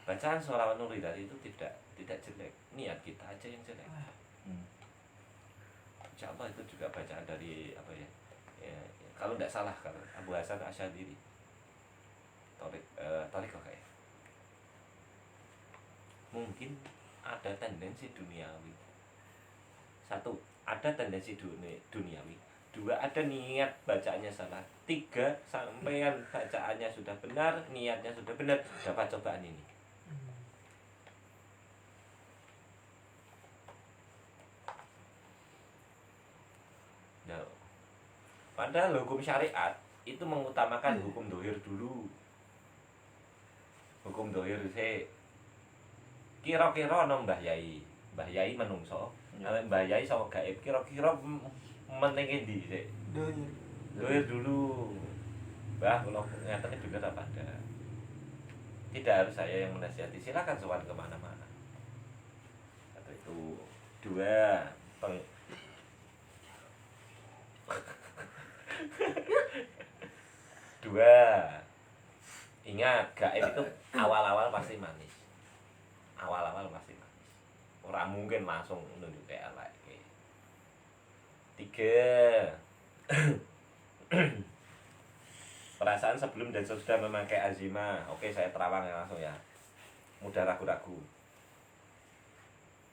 bacaan sholawat nuridat itu tidak jelek, niat kita aja yang jelek. Insya Allah itu juga bacaan dari apa ya, kalau tidak salah kalau Abu Hasan Asy'adili, Tarik kok kayak. Mungkin ada tendensi duniawi. Satu, ada tendensi duniawi 2 ada niat bacaannya salah, 3 sampean bacaannya sudah benar, niatnya sudah benar, dapat cobaan ini. Nah, padahal hukum syariat itu mengutamakan hukum dohir dulu. Hukum dohir saya kira-kira ana Mbah Yai menungso, Mbah Yai sama gaib kira-kira meneng endi sik. Dohir dulu. Mbah kula ngatene bener apa enggak. Tidak harus saya yang menasihati, silakan sowan kemana-mana. Atau itu 2 ingat gaib itu awal-awal pasti manis. Awal-awal pasti manis. Ora mungkin langsung nunjuk kayak elek. 3 perasaan sebelum dan sesudah memakai azimah. Oke, saya terawang ya langsung ya. Mudah ragu-ragu.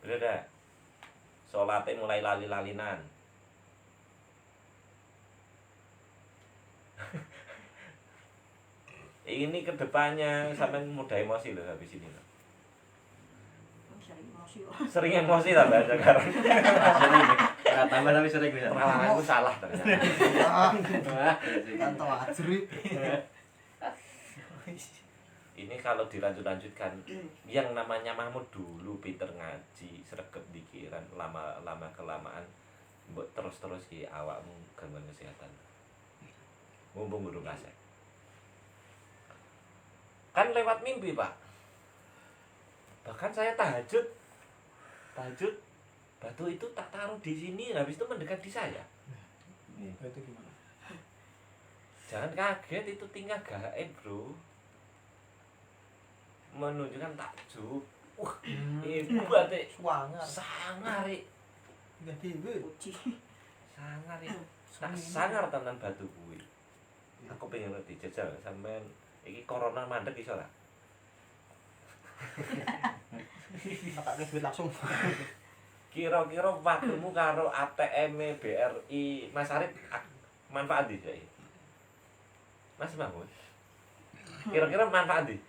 Bener dah. Sholatnya mulai lali-lalinan. Ini kedepannya sampai mudah emosi loh habis ini loh. Sering emosi lah Mbak sekarang. Nggak tambah tapi sering bisa. Pengalamanku salah ternyata. Kan tahu ajri. Ini kalau dilanjut-lanjutkan, yang namanya Mahmud dulu pinter ngaji, sregep pikiran, lama kelamaan mbok terus ki awakmu gangguan kesehatan. Mumpung guru kasih. Kan lewat mimpi, Pak. Bahkan saya tahajud, batu itu tak taruh di sini, habis itu mendekat di saya. Itu gimana? Jangan kaget, itu tinggal gaib, bro. Menunjukkan takjub. Wah, hebat deh. Sangar, Enggak diwe. Uji. sangar ya. Tak sangar tenan batu kuwi. Aku pengen ngerti jajal sampean iki corona mandek iso lah. Tak duit langsung. Kira-kira waktumu karo ATM BRI Mas Arif manfaat di saya. Mas Mahmud. Kira-kira manfaat di.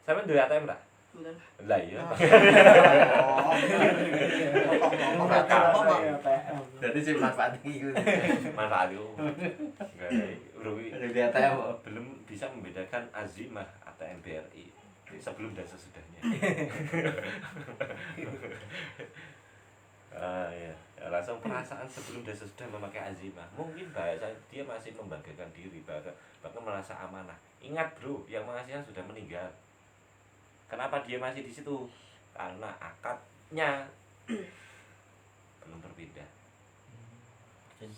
Sampeyan duwe ATM tak? Bukan. Lah iya. Jadi sih manfaat itu. Manfaat itu. Rugi. Belum bisa membedakan azimah ATM BRI sebelum dan sesudahnya. Ya. Langsung perasaan sebelum dan sesudah memakai azimah. Mungkin bahasa dia masih membanggakan diri, bahkan merasa amanah. Ingat bro, yang mengasihan sudah meninggal. Kenapa dia masih di situ? Karena akadnya belum berpindah.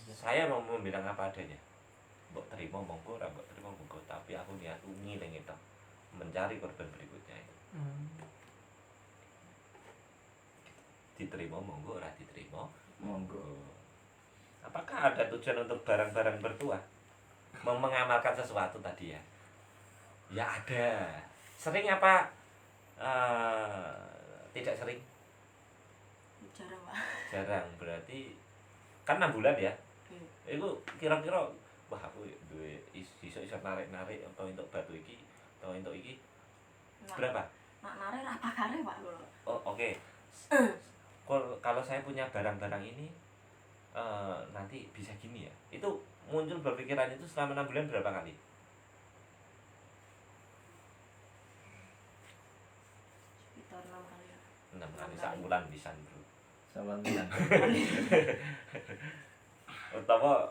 Saya mau membilang apa adanya. Mbok terima monggo, ora mbok terima monggo, tapi aku niat ngiling itu mencari korban berikutnya itu. Diterima monggo, ora diterima monggo. Apakah ada tujuan untuk barang-barang bertuah? Mengamalkan sesuatu tadi ya? Ya ada. Sering apa? Tidak sering. Jarang, Pak. Jarang, berarti kan 6 bulan ya. Itu kira-kira wah aku duwe iso narik-narik atau untuk batu iki atau untuk iki berapa? Nak narik apa kare, Pak, kalau. Oh, oke. Kalau saya punya barang-barang ini nanti bisa gini ya. Itu muncul berpikiran itu selama 6 bulan berapa kali? Sekitar 6 kali. 6 kali sak bulan pisan, Bro. Sama bilang. Utama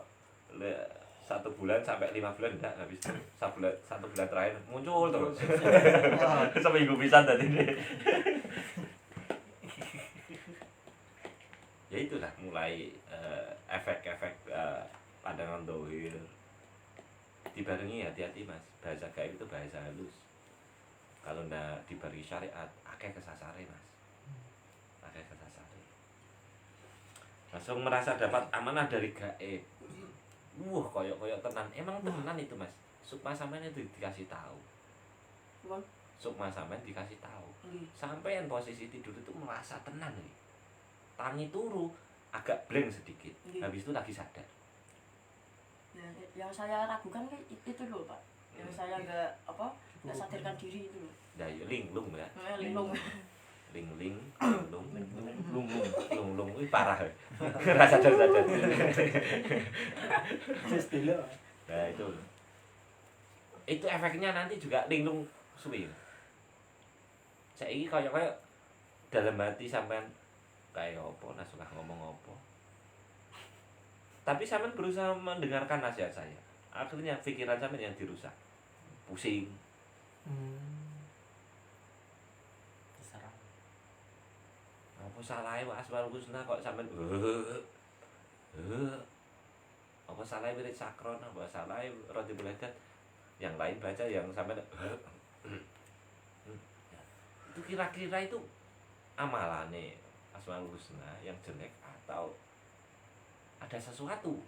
1 bulan sampai 5 bulan enggak habis 1 bulan terakhir muncul terus. Seminggu pisan tadi ini. Ya itulah mulai efek-efek pandangan dohir. Dibarengi hati-hati Mas, bahasa gaib itu bahasa halus. Kalau ndak dibarengi syariat, akeh kesasare Mas. Akeh kesasare. Langsung merasa dapat amanah dari gaib. Koyok-koyok tenan. Emang tenan itu Mas. Sukma sampean itu dikasih tahu. Bang. Sukma sampean dikasih tahu. Nggih. Sampean posisi tidur itu merasa tenang nih. Tangi turu agak blank sedikit, Iya. habis itu lagi sadar. Ya, yang saya ragukan kan itu loh Pak, yang saya nggak sadarkan diri itu loh. Nah, ya linglung ya, Linglung. linglung, Lunglung. lunglung, wih parah. Rasa sadar. Wis dulu. Nah itu efeknya nanti juga linglung suwi. Saiki kayak dalam hati sampean kayak apa, nasulah ngomong apa. Tapi sampean berusaha mendengarkan nasihat saya. Akhirnya pikiran sampean yang dirusak. Pusing. Terserah. Apa salahnya Pak Asmaul Husna kok sampean apa salahnya wirid sakron, apa salahnya roti belajar yang lain baca yang sampean itu kira-kira itu amalane Asmaul Husna yang jelek atau ada sesuatu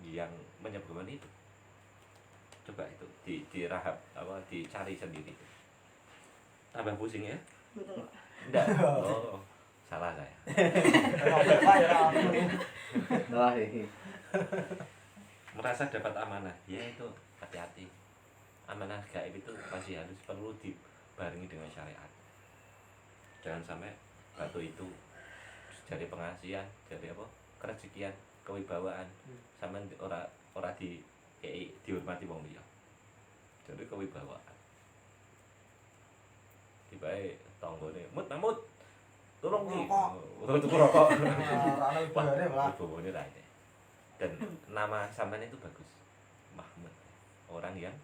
yang menyebabkan itu. Coba itu dirahab dicari sendiri. Tambah pusing ya? Betul. Enggak. Oh, salah saya. Wah, ini. Merasa dapat amanah, ya itu hati-hati. Amanah gaib itu masih harus perlu dibarengi dengan syariat. Jangan sampai batu itu jadi pengasihan, jadi apa? Kerezekian, kewibawaan, sama ora dihormati wong liya. Jadi kewibawaan. Tibae tanggane, "Mut, tolong ki." Untuk rokok. Ora ono ibane lah. Ibune ra ini. Dan nama sampean itu bagus. Mahmud. Orang yang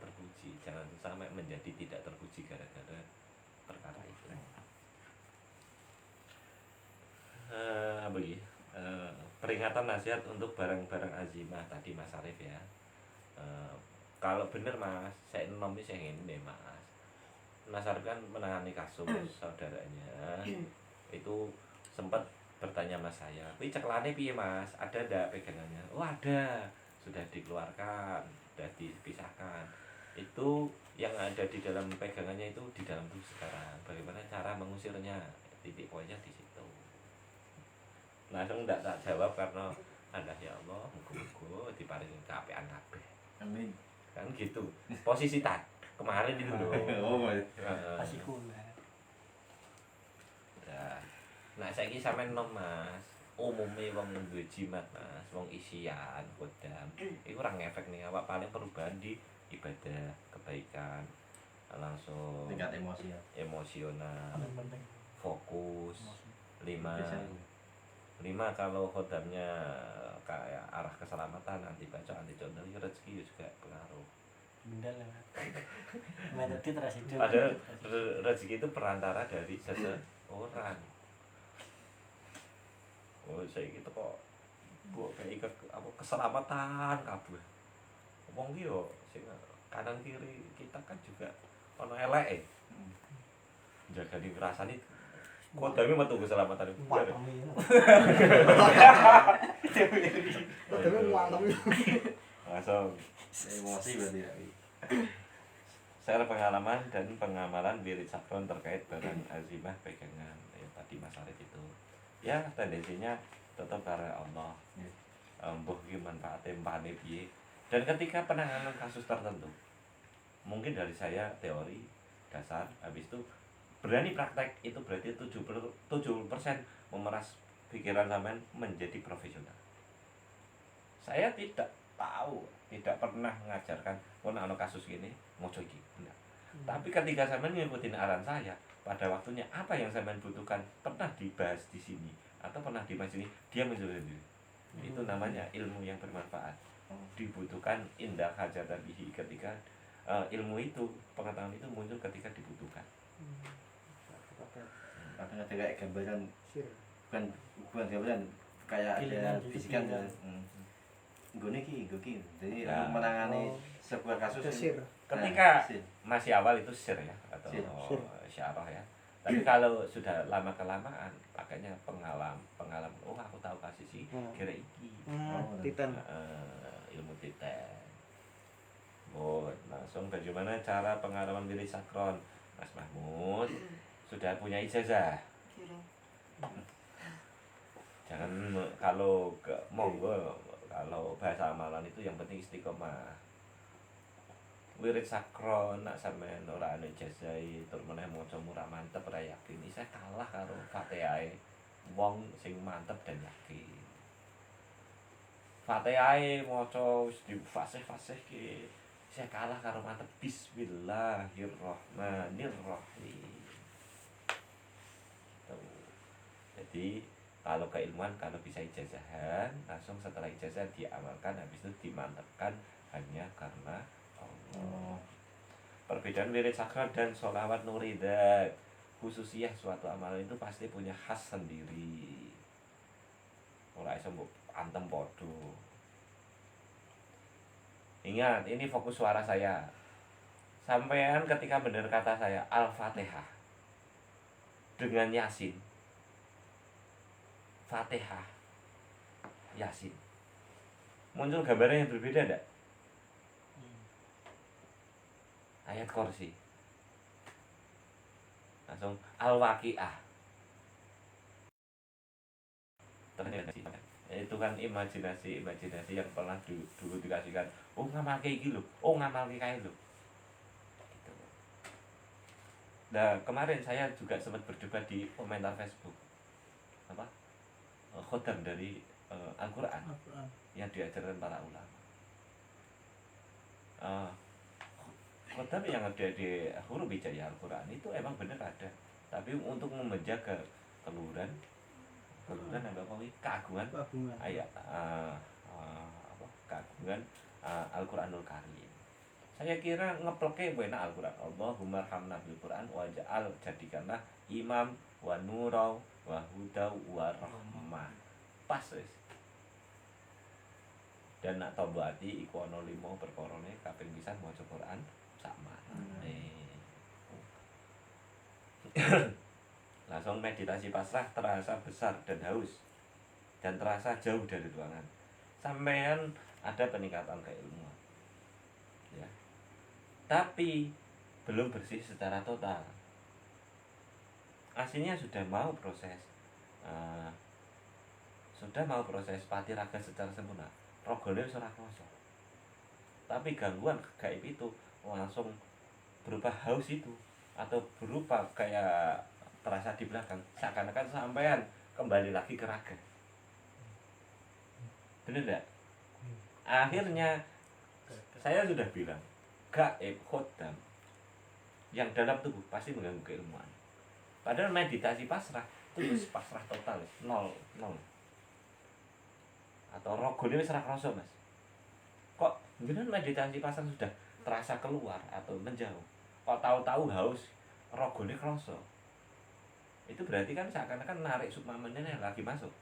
terpuji. Jangan sampai menjadi tidak terpuji gara-gara perkara itu. Begini. Peringatan nasihat untuk barang-barang azimah tadi Mas Arif ya. Kalau bener Mas, saya nomi saya ini Mas. Mas Arif kan menangani kasus saudaranya. Itu sempat bertanya Mas saya, "Wih ceklane piye Mas? Ada ndak pegangannya?" "Oh ada, sudah dikeluarkan, sudah dipisahkan." Itu yang ada di dalam pegangannya itu di dalam tubuh sekarang. Bagaimana cara mengusirnya? Titik poinnya di situ. Langsung ndak tak jawab karena Allah ya Allah, muga-muga diparingi kaapean kabeh. Amin. Kan gitu. Posisi kemarin itu loh. Oh, Masih kuliah. Nah, saiki sampean nom Mas. Umume wong duwe jimat Mas, wong isian, kodam. Iku ora ngefek ning awak, paling perubahan di ibadah, kebaikan, langsung tingkat emosi ya. emosional, Paling penting. fokus. Bisa. 5 kalau kodamnya kayak arah keselamatan, anti bacaan, anti contoh, rezeki juga pengaruh. Benda lah. Mengerti terus hidup. Padahal rezeki itu perantara dari seseorang. Oh, saya gitu kok buat kayak keselamatan kabeh. Wong ki yo sing kanan kiri kita kan juga ono eleke. Jaga di ngrasani kodame metu keselamatan itu. Tapi mantap. Langsung Emosi berarti ya. share pengalaman dan pengamalan wirid sakron terkait barang azimah pegangan yang tadi Mas Arif itu. Ya tendensinya tetap karena Allah. Mbuh ki manfaate empane piye. Dan ketika penanganan kasus tertentu, mungkin dari saya teori dasar, habis itu berani praktek, itu berarti 70% memeras pikiran sampean menjadi profesional. Saya tidak tahu, tidak pernah mengajarkan ana kasus gini mojo iki. Tapi ketika sampean ngikutin arahan saya, pada waktunya apa yang sampean butuhkan pernah dibahas di sini atau pernah dibahas di sini, dia menjadi sendiri. Itu namanya ilmu yang bermanfaat. Dibutuhkan indah hajatan bihi, ketika ilmu itu, pengetahuan itu muncul ketika dibutuhkan. Kadang ada kayak gambaran, Sir. bukan gambaran, kayak ada Pilihan, bisikan pilihan. Gue ki. Jadi Ya. menangani sebuah kasus Sir. Ketika sir. masih awal itu sir ya, atau Sir. syarah ya. Tapi kalau sudah lama kelamaan, pakainya pengalaman. Oh, aku tahu kasus sih, kira iki. Titan. Ilmu titen. Oh, langsung bagaimana cara pengalaman wirid sakron, Mas Mahmud? Sudah punya ijazah. Kirim. Jangan kalau monggo kalau bahasa amalan itu yang penting istiqomah. Wirid sakro nak sampean ora ana ijazah tur meneh maca murah mantep ora yakin isih kalah karo Fatihah wong sing mantep dan yakin. Fatihah maca wis difasih-fasih ki isih kalah karo mantep Bismillahirrahmanirrahim. Tuh. Jadi kalau keilmuan kalau bisa ijazahan langsung setelah ijazah diamalkan habis itu dimantapkan hanya karena Allah. Perbedaan wirid sakral dan sholawat nuridat, khususiyah suatu amalan itu pasti punya khas sendiri. Ora iso mbok antem podo. Ingat, ini fokus suara saya. Sampean ketika benar kata saya Al-Fatihah dengan Yasin, Fatihah, Yasin, muncul gambarnya yang berbeda enggak? Ayat kursi langsung Al-Waqiah ternyata itu kan imajinasi yang pernah dulu dikasihkan. Oh ngamal kayak gitu, oh ngamal kayak gitu. Nah kemarin saya juga sempat berdebat di komentar Facebook apa khotam dari Al-Quran yang diajarkan para ulama. Khotam yang ada di huruf hijayah Al-Quran itu emang benar ada, tapi untuk menjaga keluhuran keagungan ayat keagungan Al-Quranul Karim. Saya kira ngepleke enak Al-Quran. Allahumma arhamna bil Quran waj'al jadikanlah imam wa nurau wa huda wa rahmah. Pas wis. Dan nak tobaati iku ana 5 perkarane kaping pisan maca Quran sama. Langsung meditasi pasrah terasa besar dan haus dan terasa jauh dari ruangan. Sampean ada peningkatan keilmuan. Ya. Tapi belum bersih secara total. Aslinya sudah mau proses patiraga secara sempurna. Rogone wis ora krasa. Tapi gangguan gaib itu langsung berupa haus itu atau berupa kayak terasa di belakang seakan-akan sampean kembali lagi ke raga. Bener enggak? Akhirnya saya sudah bilang gaib khotam yang dalam tubuh pasti mengganggu keilmuan. Padahal meditasi pasrah itu pasrah total, nol. Atau rogone wis ora krasa, Mas. Kok beneran meditasi pasrah sudah terasa keluar atau menjauh. Kok tahu-tahu haus, rogone krasa. Itu berarti kan seakan-akan narik sukmamennya lagi masuk.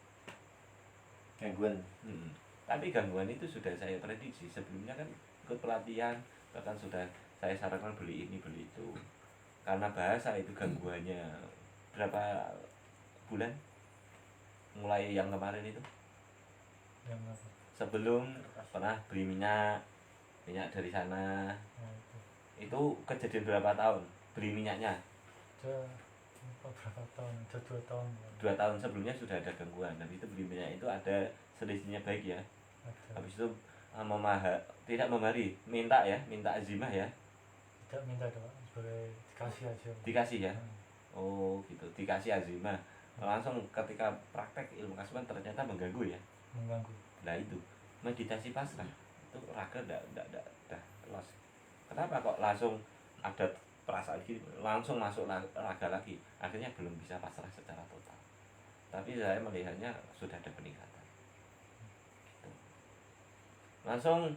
Gangguan. Tapi gangguan itu sudah saya prediksi sebelumnya kan ikut pelatihan, bahkan sudah saya sarankan beli ini beli itu. Karena bahasa itu gangguannya berapa bulan? Mulai yang kemarin itu. Yang apa? Sebelum pernah beli minyak dari sana. Itu kejadian berapa tahun beli minyaknya? Berapa tahun? 2 tahun. 2 tahun sebelumnya sudah ada gangguan dan itu beli minyak itu ada selisihnya baik ya. Habis itu tidak memari, minta azimah ya. Tidak minta doa, boleh dikasih aja. Dikasih ya. Oh gitu, dikasih azimah. Langsung ketika praktek ilmu kasman ternyata mengganggu ya. Mengganggu. Nah itu meditasi pasrah itu raga enggak lost. Kenapa kok langsung ada perasaan gitu langsung masuk raga lagi, akhirnya belum bisa pasrah secara total. Tapi saya melihatnya sudah ada peningkatan gitu. Langsung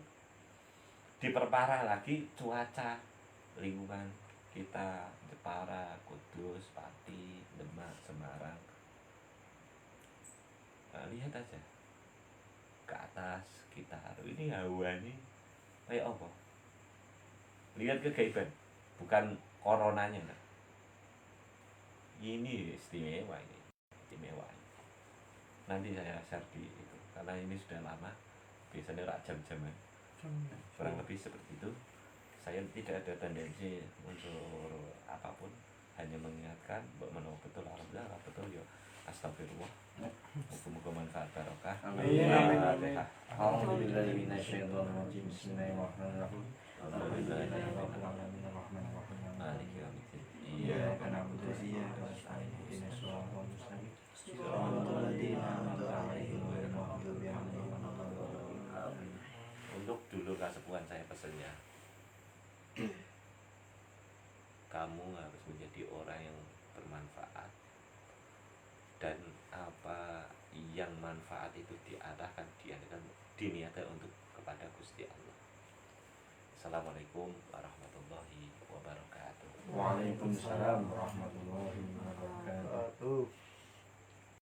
diperparah lagi cuaca lingkungan kita, Jepara, Kudus, Pati, Demak, Semarang. Nah, lihat aja ke atas kita, ini hawa ini kayak apa? Lihat kegaiban, bukan coronanya enggak. Ini istimewa. Nanti saya share di itu karena ini sudah lama, biasanya rak jam-jaman kurang lebih seperti itu. Saya tidak ada tendensi unsur apapun, hanya mengingatkan mbok menawa betul alhamdulillah betul yo astagfirullah. Muga-muga manfaat barokah. Amin. Al-Fatihah. A'udzubillahi minasyaitonirrajim. Bismillahirrahmanirrahim. Maliki yaumiddin. Iyyaka na'budu wa iyyaka nasta'in. Ihdinas siratal mustaqim. Siratal ladzina an'amta 'alaihim ghairil maghdubi 'alaihim waladdallin. Untuk dulu kasepuhan saya pesannya, kamu harus menjadi orang yang bermanfaat, dan apa yang manfaat itu diarahkan diniatkan untuk kepada Gusti Allah. Assalamualaikum warahmatullahi wabarakatuh. Waalaikumsalam warahmatullahi wabarakatuh.